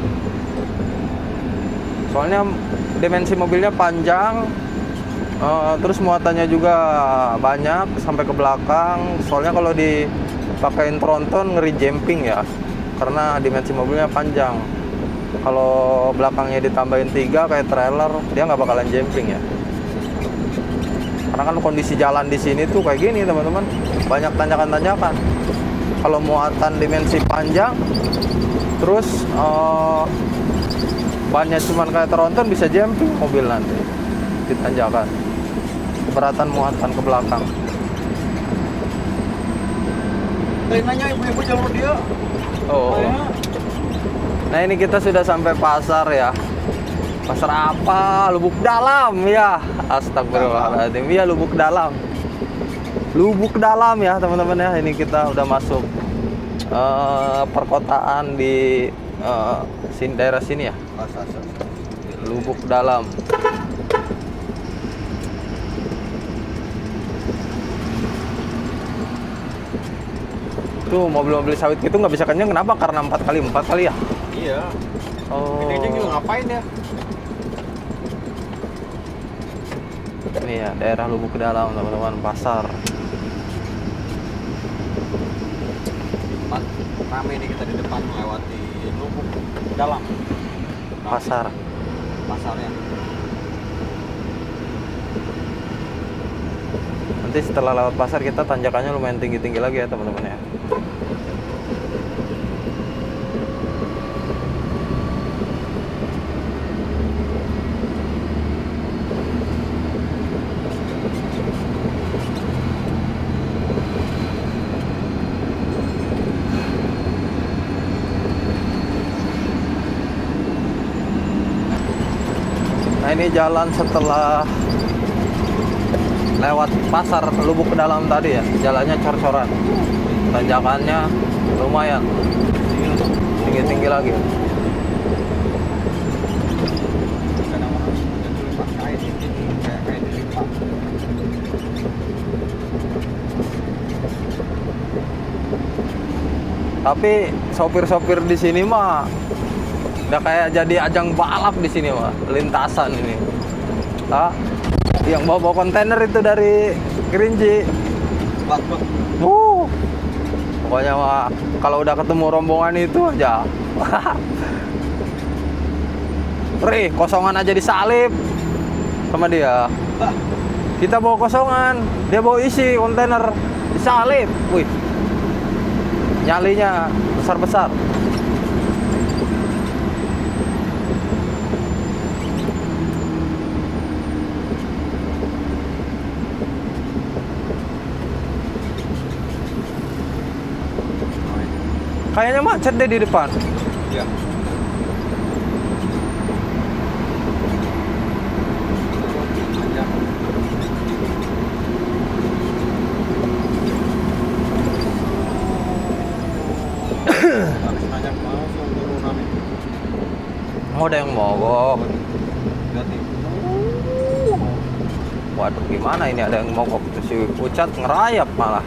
Soalnya dimensi mobilnya panjang, terus muatannya juga banyak sampai ke belakang. Soalnya kalau dipakein tronton ngeri jumping ya, karena dimensi mobilnya panjang. Kalau belakangnya ditambahin 3 kayak trailer, dia nggak bakalan jumping ya. Karena kan kondisi jalan di sini tuh kayak gini teman-teman, banyak tanjakan-tanjakan. Kalau muatan dimensi panjang, terus bannya cuman kayak tronton, bisa jumping mobil nanti di tanjakan. Keberatan muatan ke belakang. Nanya ibu-ibu jalur dia. Oh. Nah ini kita sudah sampai pasar ya. Pasar apa? Lubuk Dalam ya. Astagfirullahaladzim. Iya Lubuk Dalam. Lubuk Dalam ya teman-teman ya. Ini kita udah masuk perkotaan di daerah sini ya. Lubuk Dalam. Tuh mobil-mobil sawit gitu nggak bisa kenyang, kenapa? Karena 4 kali ya? Iya. Oh. Ini juga ngapain ya? Ini ya daerah Lubuk Dalam teman-teman, pasar. Rame nih kita di depan melewati Lubuk Dalam. Pasar. Pasarnya. Nanti setelah lewat pasar kita tanjakannya lumayan tinggi-tinggi lagi ya teman-teman ya. Nah ini jalan setelah lewat pasar Lubuk Dalam tadi ya, jalannya cor-coran, tanjakannya lumayan tinggi-tinggi lagi. Tapi sopir-sopir di sini mah udah kayak jadi ajang balap di sini mah, lintasan ini. Yang bawa kontainer itu dari Kerinci. Pokoknya mah kalau udah ketemu rombongan itu aja. Rih, kosongan aja disalip sama dia. Kita bawa kosongan, dia bawa isi kontainer, disalip. Wih, nyalinya besar-besar. Kayaknya macet deh di depan. Ya. Harus nanya mau turunan itu. Oh, ada yang mogok. Lihat nih. Waduh, gimana ini ada yang mogok? Si Ucat ngerayap malah.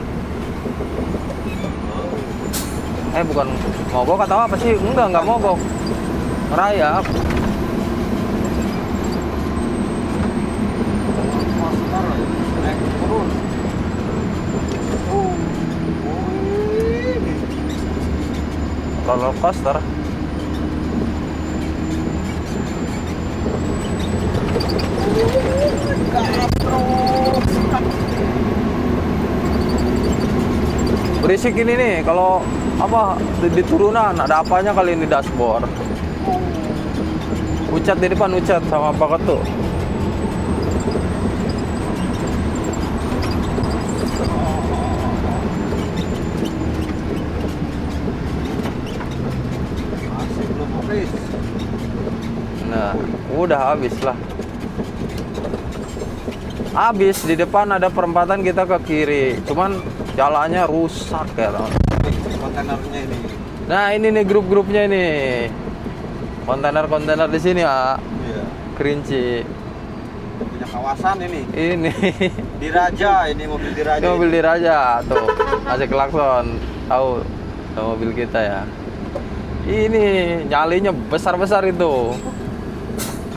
Bukan mogok atau apa sih? Enggak mogok. Ngerayap. Master naik turun. Roller coaster. Berisik ini nih, kalau apa di turunan ada apanya kali ini dashboard. Ucat di depan, Ucat sama Pak Ketu. Masih belum habis. Nah, udah habis lah. Habis di depan ada perempatan kita ke kiri, cuman jalannya rusak ya. Kontainernya ini. Nah, ini nih grup-grupnya ini. Kontainer-kontainer di sini, ya. Iya. Kerinci. Punya kawasan ini. Ini. Diraja, ini mobil Diraja. Ini mobil Diraja tuh. Masih klakson. Tahu mobil kita ya. Ini nyalinya besar-besar itu.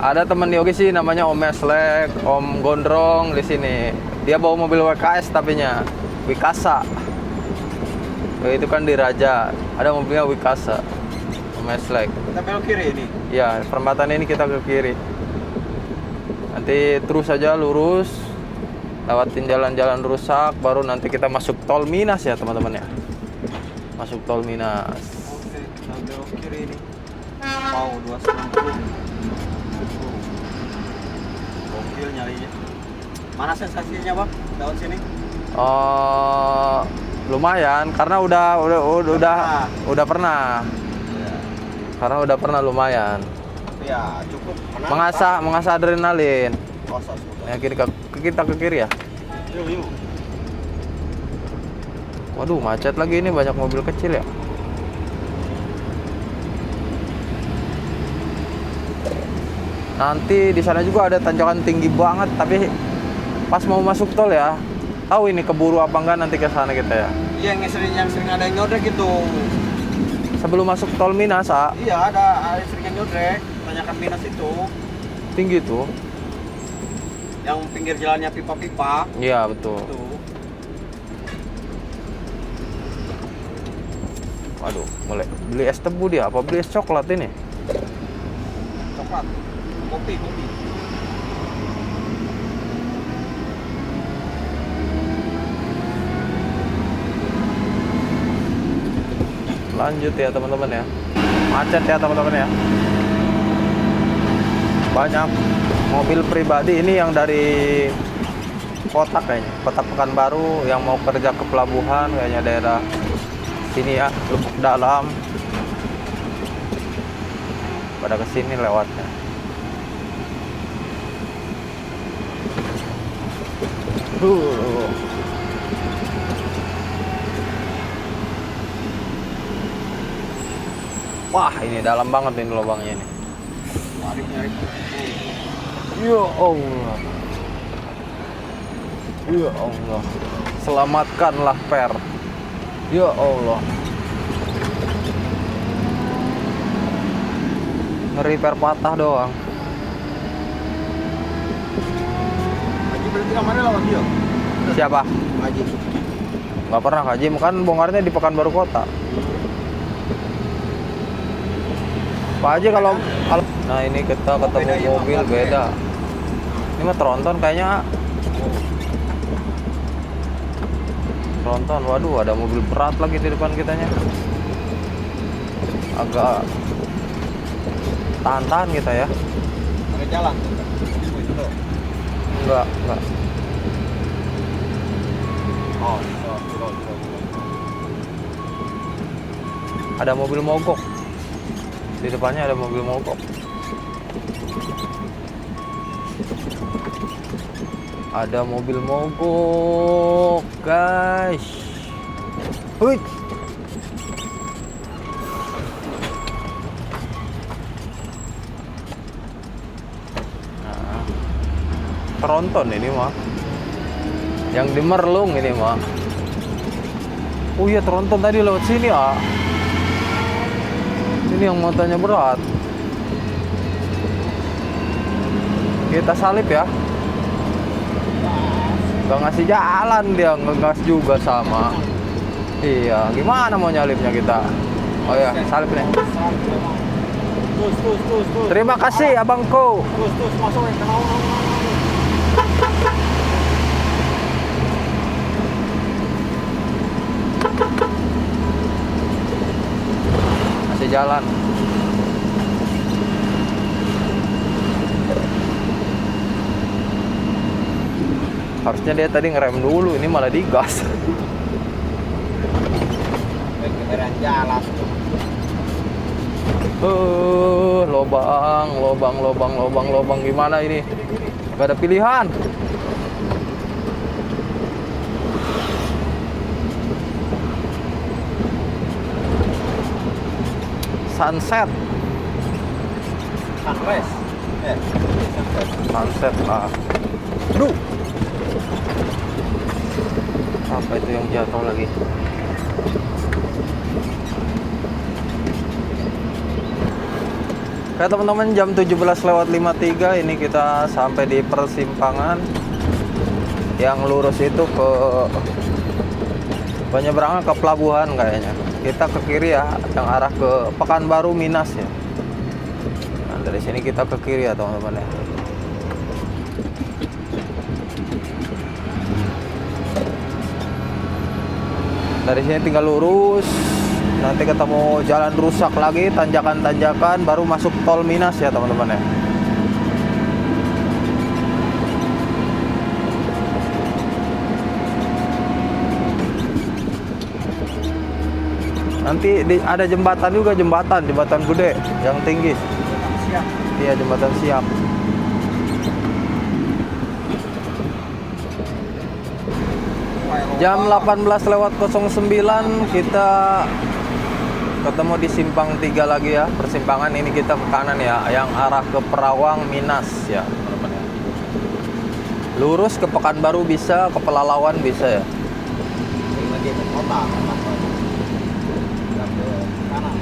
Ada teman Yogi sih namanya Om Meslek, Om Gondrong di sini. Dia bawa mobil WKS tapinya, Wikasa. Itu kan Diraja. Ada mobilnya Wikasa. Om Meslek. Kita belok kiri ini. Ya, perempatan ini kita ke kiri. Nanti terus saja lurus, lewatin jalan-jalan rusak, baru nanti kita masuk tol Minas ya teman-teman ya. Masuk tol Minas. Oke, kita belok kiri ini. Mau 290. Gokil nyalinya. Mana sensasinya bang? Lewat sini? Lumayan, karena udah pernah. Ya. Karena udah pernah lumayan. Ya cukup. Menantang. Mengasah adrenalin. Kosa sudah. Ya kita ke kiri ya. Yuk. Waduh, macet lagi ini, banyak mobil kecil ya. Nanti di sana juga ada tanjakan tinggi banget, tapi pas mau masuk tol ya. Tahu ini keburu apa enggak nanti ke sana kita ya. Iya, yang sering ada yang nyodek gitu. Sebelum masuk tol Minas, Iya, ada sering yang nyodek. Tanyakan Minas itu. tinggi tuh. Yang pinggir jalannya pipa-pipa. Iya, betul. Tuh. Waduh, mulai beli es tebu dia, apa beli es coklat ini? Coklat. Kopi. Lanjut ya teman-teman ya. Macet ya teman-teman ya. Banyak mobil pribadi ini yang dari kota kayaknya, kota Pekanbaru yang mau kerja ke pelabuhan kayaknya daerah sini ya, Lubuk Dalam. Pada kesini lewatnya. Wah, ini dalam banget ini lubangnya ini. Nyari. Ya Allah. Ya Allah. Selamatkanlah Per. Ya Allah. Ngeri per patah doang. Haji berarti kamarnya lewat dia. Siapa? Haji. Nggak pernah Haji, kan bongkarnya di Pekanbaru Kota. Pak Haji kalau nah ini kita ketemu mobil beda. Ini mah tronton kayaknya. Tronton, waduh ada mobil berat lagi di depan kitanya. Agak tahan-tahan kita ya. Pakai jalan. Itu tuh. Enggak. Oh, Ada mobil mogok. Di depannya ada mobil mogok. Ada mobil mogok, guys. Wih. Nah, Tronton ini mah. Yang di Merlung ini mah. Oh iya, Tronton tadi lewat sini, ah. Ini yang motornya berat. Kita salip ya. Gak ngasih jalan dia, ngegas juga sama. Iya, gimana mau nyalipnya kita? Oh ya, salip nih. Terus. Terima kasih abangku. Terus masuk ke mau. Masih jalan. Harusnya dia tadi ngerem dulu, ini malah digas. Keberan jalan. Lobang gimana ini? Gak ada pilihan. Sunset. Sunrise. Sunset lah. Aduh. Apa itu yang jatuh lagi? Oke teman-teman, jam 17:53 ini kita sampai di persimpangan. Yang lurus itu ke penyeberangan ke pelabuhan kayaknya. Kita ke kiri ya, yang arah ke Pekanbaru Minas ya. Nah, dari sini kita ke kiri ya teman-teman ya. Dari sini tinggal lurus, nanti ketemu jalan rusak lagi, tanjakan-tanjakan, baru masuk tol Minas ya teman-teman ya. Nanti ada jembatan juga, jembatan gede yang tinggi. Siap. Iya, jembatan siap. Jam 18:09 kita ketemu di simpang 3 lagi ya. Persimpangan ini kita ke kanan ya, yang arah ke Perawang Minas ya teman-teman ya. Lurus ke Pekanbaru bisa, ke Pelalawan bisa ya. Lagi ke kota. Kanan.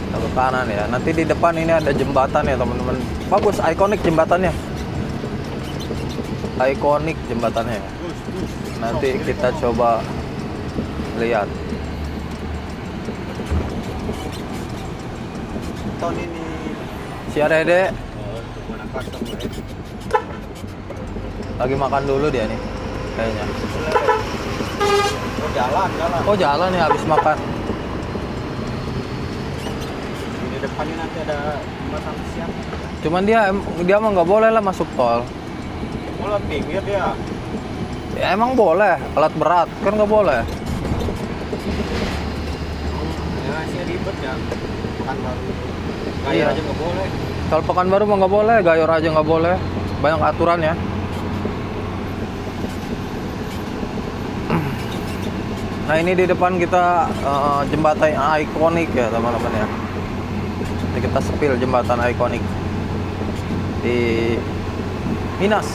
Kita ke kanan ya. Nanti di depan ini ada jembatan ya teman-teman. Bagus, ikonik jembatannya. Ikonik jembatannya ya. Nanti kita coba lihat. Tahun ini. Si Adede lagi makan dulu dia nih kayaknya. Oh, jalan. Oh jalan ya, habis makan. Di depannya nanti ada jembatan siap. Cuman dia mah nggak boleh lah masuk tol. Mulai pinggir dia. Ya, emang boleh, alat berat kan nggak boleh. Ya sih ribet ya. Pekanbaru. Gaya Iya. aja nggak boleh. Kalau Pekanbaru mah nggak boleh, Gayor aja nggak boleh. Banyak aturan ya. Nah ini di depan kita jembatan ikonik ya teman-teman ya. Nanti kita sepil jembatan ikonik di Minas.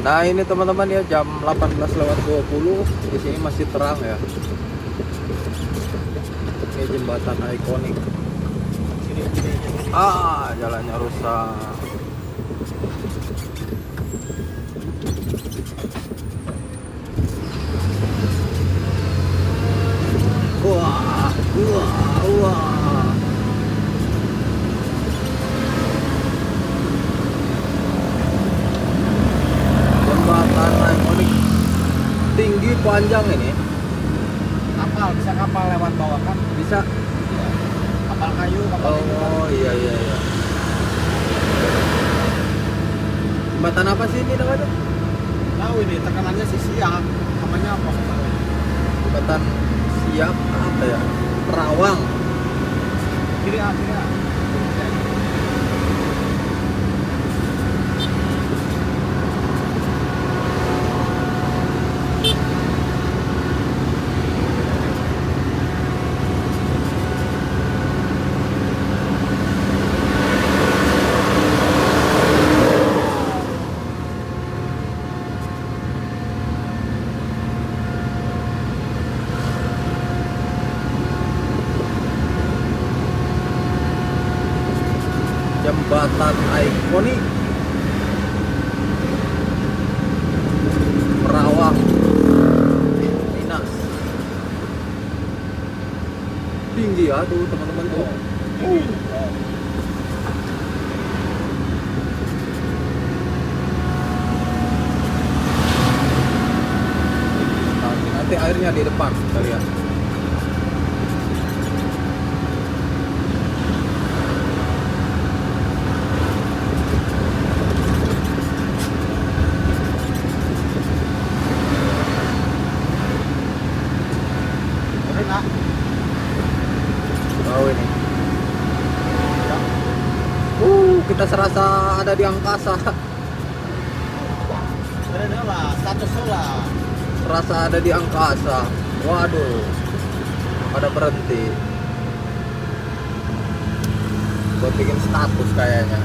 Nah ini teman-teman ya, jam 18:20 di sini masih terang ya. Ini jembatan ikonik. Jalannya rusak. Wah. Jembatan ikonik tinggi panjang ini. Bisa kapal lewat bawah kan? Bisa. Kapal kayu, kapal Oh iya. Jembatan apa sih ini namanya? Tahu ini tekanannya sih siap. Namanya apa? Jembatan Siap apa ya? Terawang. Kiri ah, kiri ah. Jembatan ikonik Merawang Minas. Tinggi ya tuh teman-teman tuh. Nanti airnya di depan kita lihat. Keren ah. Tahu ini. Kita serasa ada di angkasa. Keren lah, status lah. Serasa ada di angkasa. Waduh. Pada berhenti. Buat bikin status kayaknya.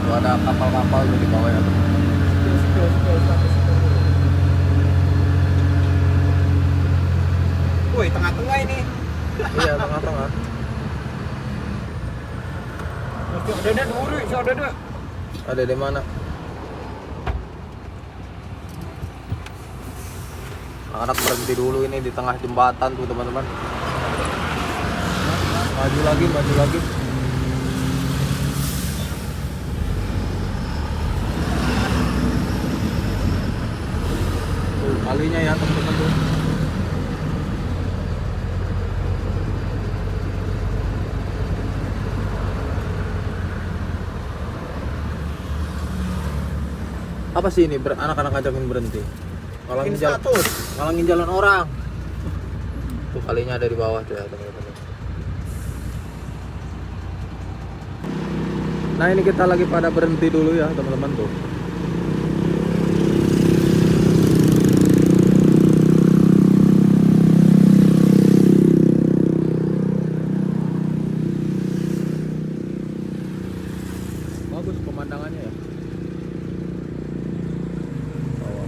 Tuh ada kapal-kapal tuh di bawah ya. Woi, tengah-tengah ini. Iya, tengah-tengah. Ada dulu, ada. Ada di mana? Anak berhenti dulu ini di tengah jembatan tuh teman-teman. Maju lagi, maju lagi. Tuh kalinya ya teman-teman tuh. Apa sih ini anak-anak ngajakin berhenti? Ngalangin Bikin jalan, status. ngalangin jalan orang. Tuh kalinya ada di bawah tuh ya teman-teman. Nah ini kita lagi pada berhenti dulu ya teman-teman tuh. Bagus pemandangannya ya. Bawah.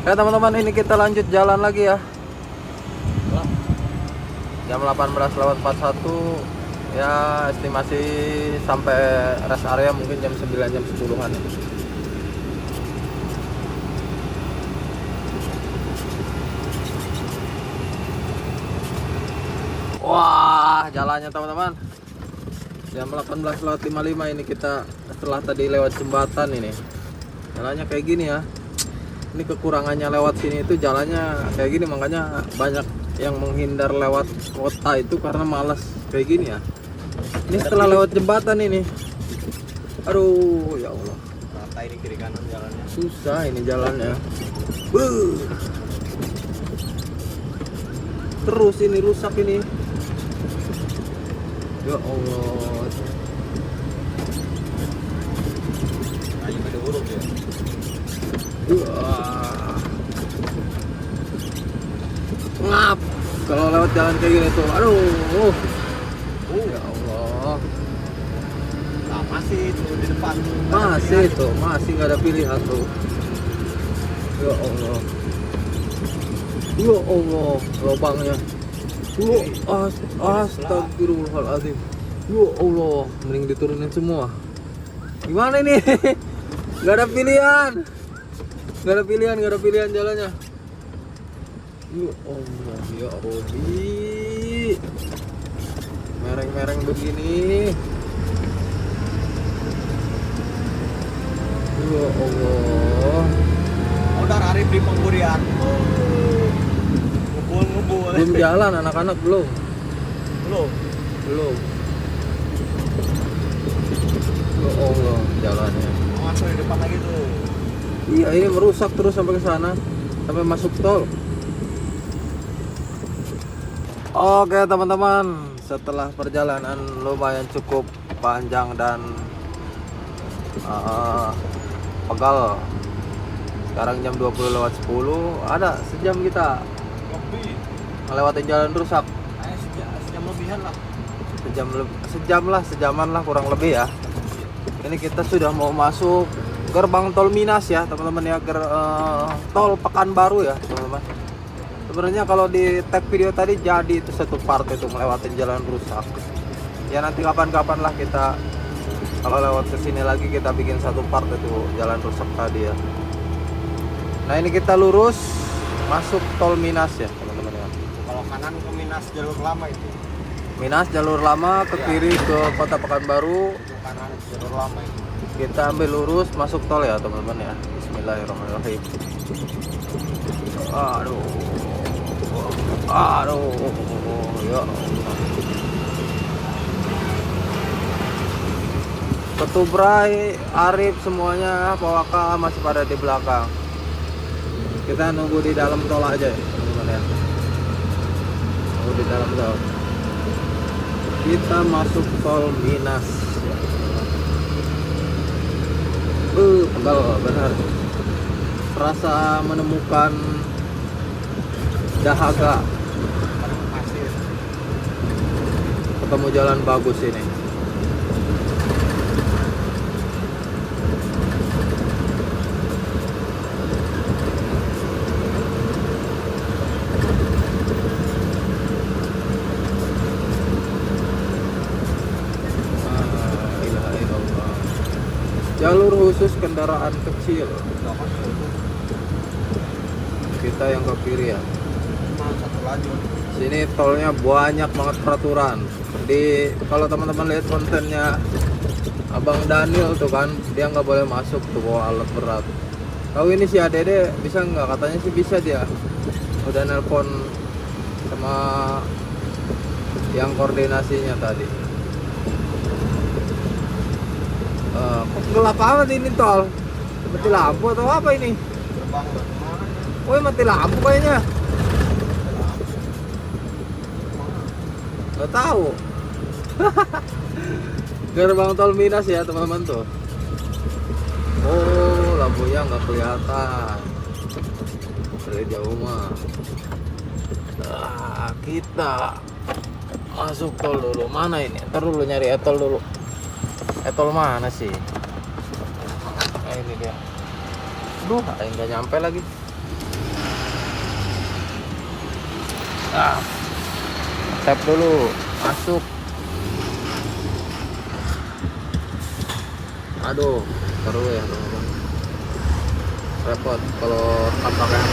Ya teman-teman, ini kita lanjut jalan lagi ya. Jam 18.41 ya, estimasi sampai rest area mungkin jam 9 jam 10-an. Wah, jalannya teman-teman. Jam 18.55 ini kita setelah tadi lewat jembatan ini. Jalannya kayak gini ya. Ini kekurangannya lewat sini itu jalannya kayak gini, makanya banyak yang menghindar lewat kota itu karena malas kayak gini ya. Ini setelah lewat jembatan ini. Aduh, ya Allah. Rata ini kiri kanan jalannya. Susah ini jalannya. Terus ini rusak ini. Ya Allah. Ayo pada huruf ya. Wah. Ngap. Kalau lewat jalan kayak gini tuh, aduh. Ya Allah. Nah, masih itu di depan. Masih tuh, masih nggak ada pilihan tuh. Ya Allah. Ya Allah, lubangnya. Astagfirullahaladzim. Ya Allah, mending diturunin semua. Gimana ini? Gak ada pilihan. Gak ada pilihan jalannya. Ya Allah, ya Allah. Mereng-mereng begini. Ya Allah. Odar Arif di Penggurian. Belum jalan, anak-anak belum. Belum. Belum. Ya Allah, jalannya. Masuk di depan lagi tuh. Iya, ini merusak terus sampai ke sana, sampai masuk tol. Oke teman-teman, setelah perjalanan lumayan cukup panjang dan pegal. Sekarang jam 20:10, ada sejam kita Lebih. ngelewatin jalan rusak. Sejam lebihan lah. Sejaman lah kurang lebih ya. Ini kita sudah mau masuk gerbang tol Minas ya teman-teman ya, tol Pekanbaru ya teman-teman. Sebenarnya kalau di tag video tadi jadi itu satu part itu melewatin jalan rusak. Ya nanti kapan-kapan lah kita kalau lewat ke sini lagi kita bikin satu part itu jalan rusak tadi ya. Nah ini kita lurus masuk tol Minas ya teman-teman ya. Kalau kanan ke Minas jalur lama itu. Minas jalur lama, ke kiri ke Kota Pekanbaru. Itu kanan jalur lama itu. Kita ambil lurus masuk tol ya teman-teman ya. Bismillahirrahmanirrahim. Aduh, ya. Ketubrai, Arif semuanya, Pawaka masih pada di belakang. Kita nunggu di dalam tol aja ya teman-teman ya. Nunggu di dalam tol. Kita masuk tol Minas. Pegal benar. Rasa menemukan dahaga. Pasir. Ketemu jalan bagus ini. Jalur khusus kendaraan kecil. Kita yang ke kiri ya. Satu lajur. Sini tolnya banyak banget peraturan. Kalau teman-teman lihat kontennya Abang Daniel tuh kan, dia nggak boleh masuk tuh bawa alat berat. Tahu ini si ADD bisa nggak? Katanya sih bisa dia. Udah nelpon sama yang koordinasinya tadi. Kok gelap amat ini tol? Mati lampu atau apa ini? Gerbang kemana? Woi mati lampu kayaknya. Gak tahu. Gerbang tol Minas ya teman-teman tuh. Oh lampunya nggak kelihatan dari jauh mah. Kita masuk tol dulu. Mana ini? Ntar dulu nyari etol dulu. Etol mana sih? Nah, ini dia. Duh, nggak nyampe lagi. Tap dulu, masuk. Aduh, taruh ya teman-teman. Repot kalau tanpa rem.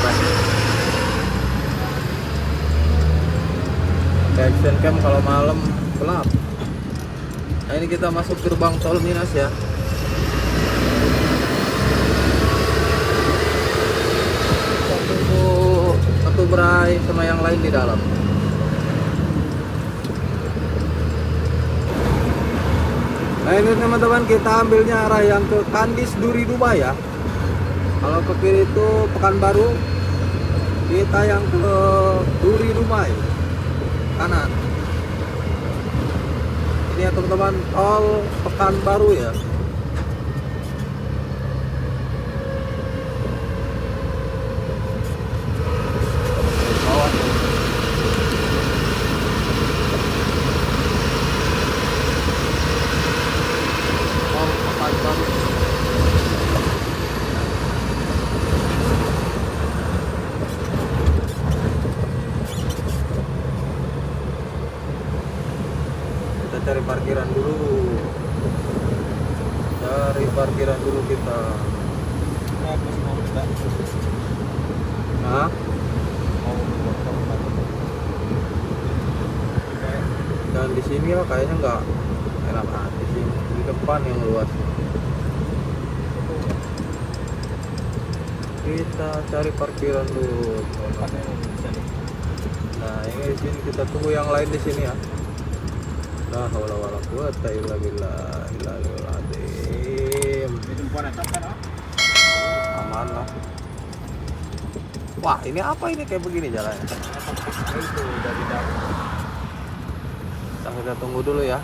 Action cam kalau malam gelap. Nah ini kita masuk gerbang tol Minas ya. Satu berai sama yang lain di dalam. Nah ini teman-teman kita ambilnya arah yang ke Kandis Duri Dubai ya. Kalau ke kiri itu Pekanbaru, kita yang ke Duri Dubai kanan. Ini ya teman-teman tol Pekanbaru ya. Tol Pekanbaru. Kita cari parkiran dulu. Cari parkiran dulu kita. Habis mau tidak. Nah, Mau motor dan di sini ya kayaknya nggak enak hati sih. Di depan yang luas. Kita cari parkiran dulu. Nah, ini di sini kita tunggu yang lain di sini ya. La haula wala quwata illa billahil aliyil azim. Aman lah. Wah, ini apa ini kayak begini jalannya? Itu dari dalam. Kita tunggu dulu ya.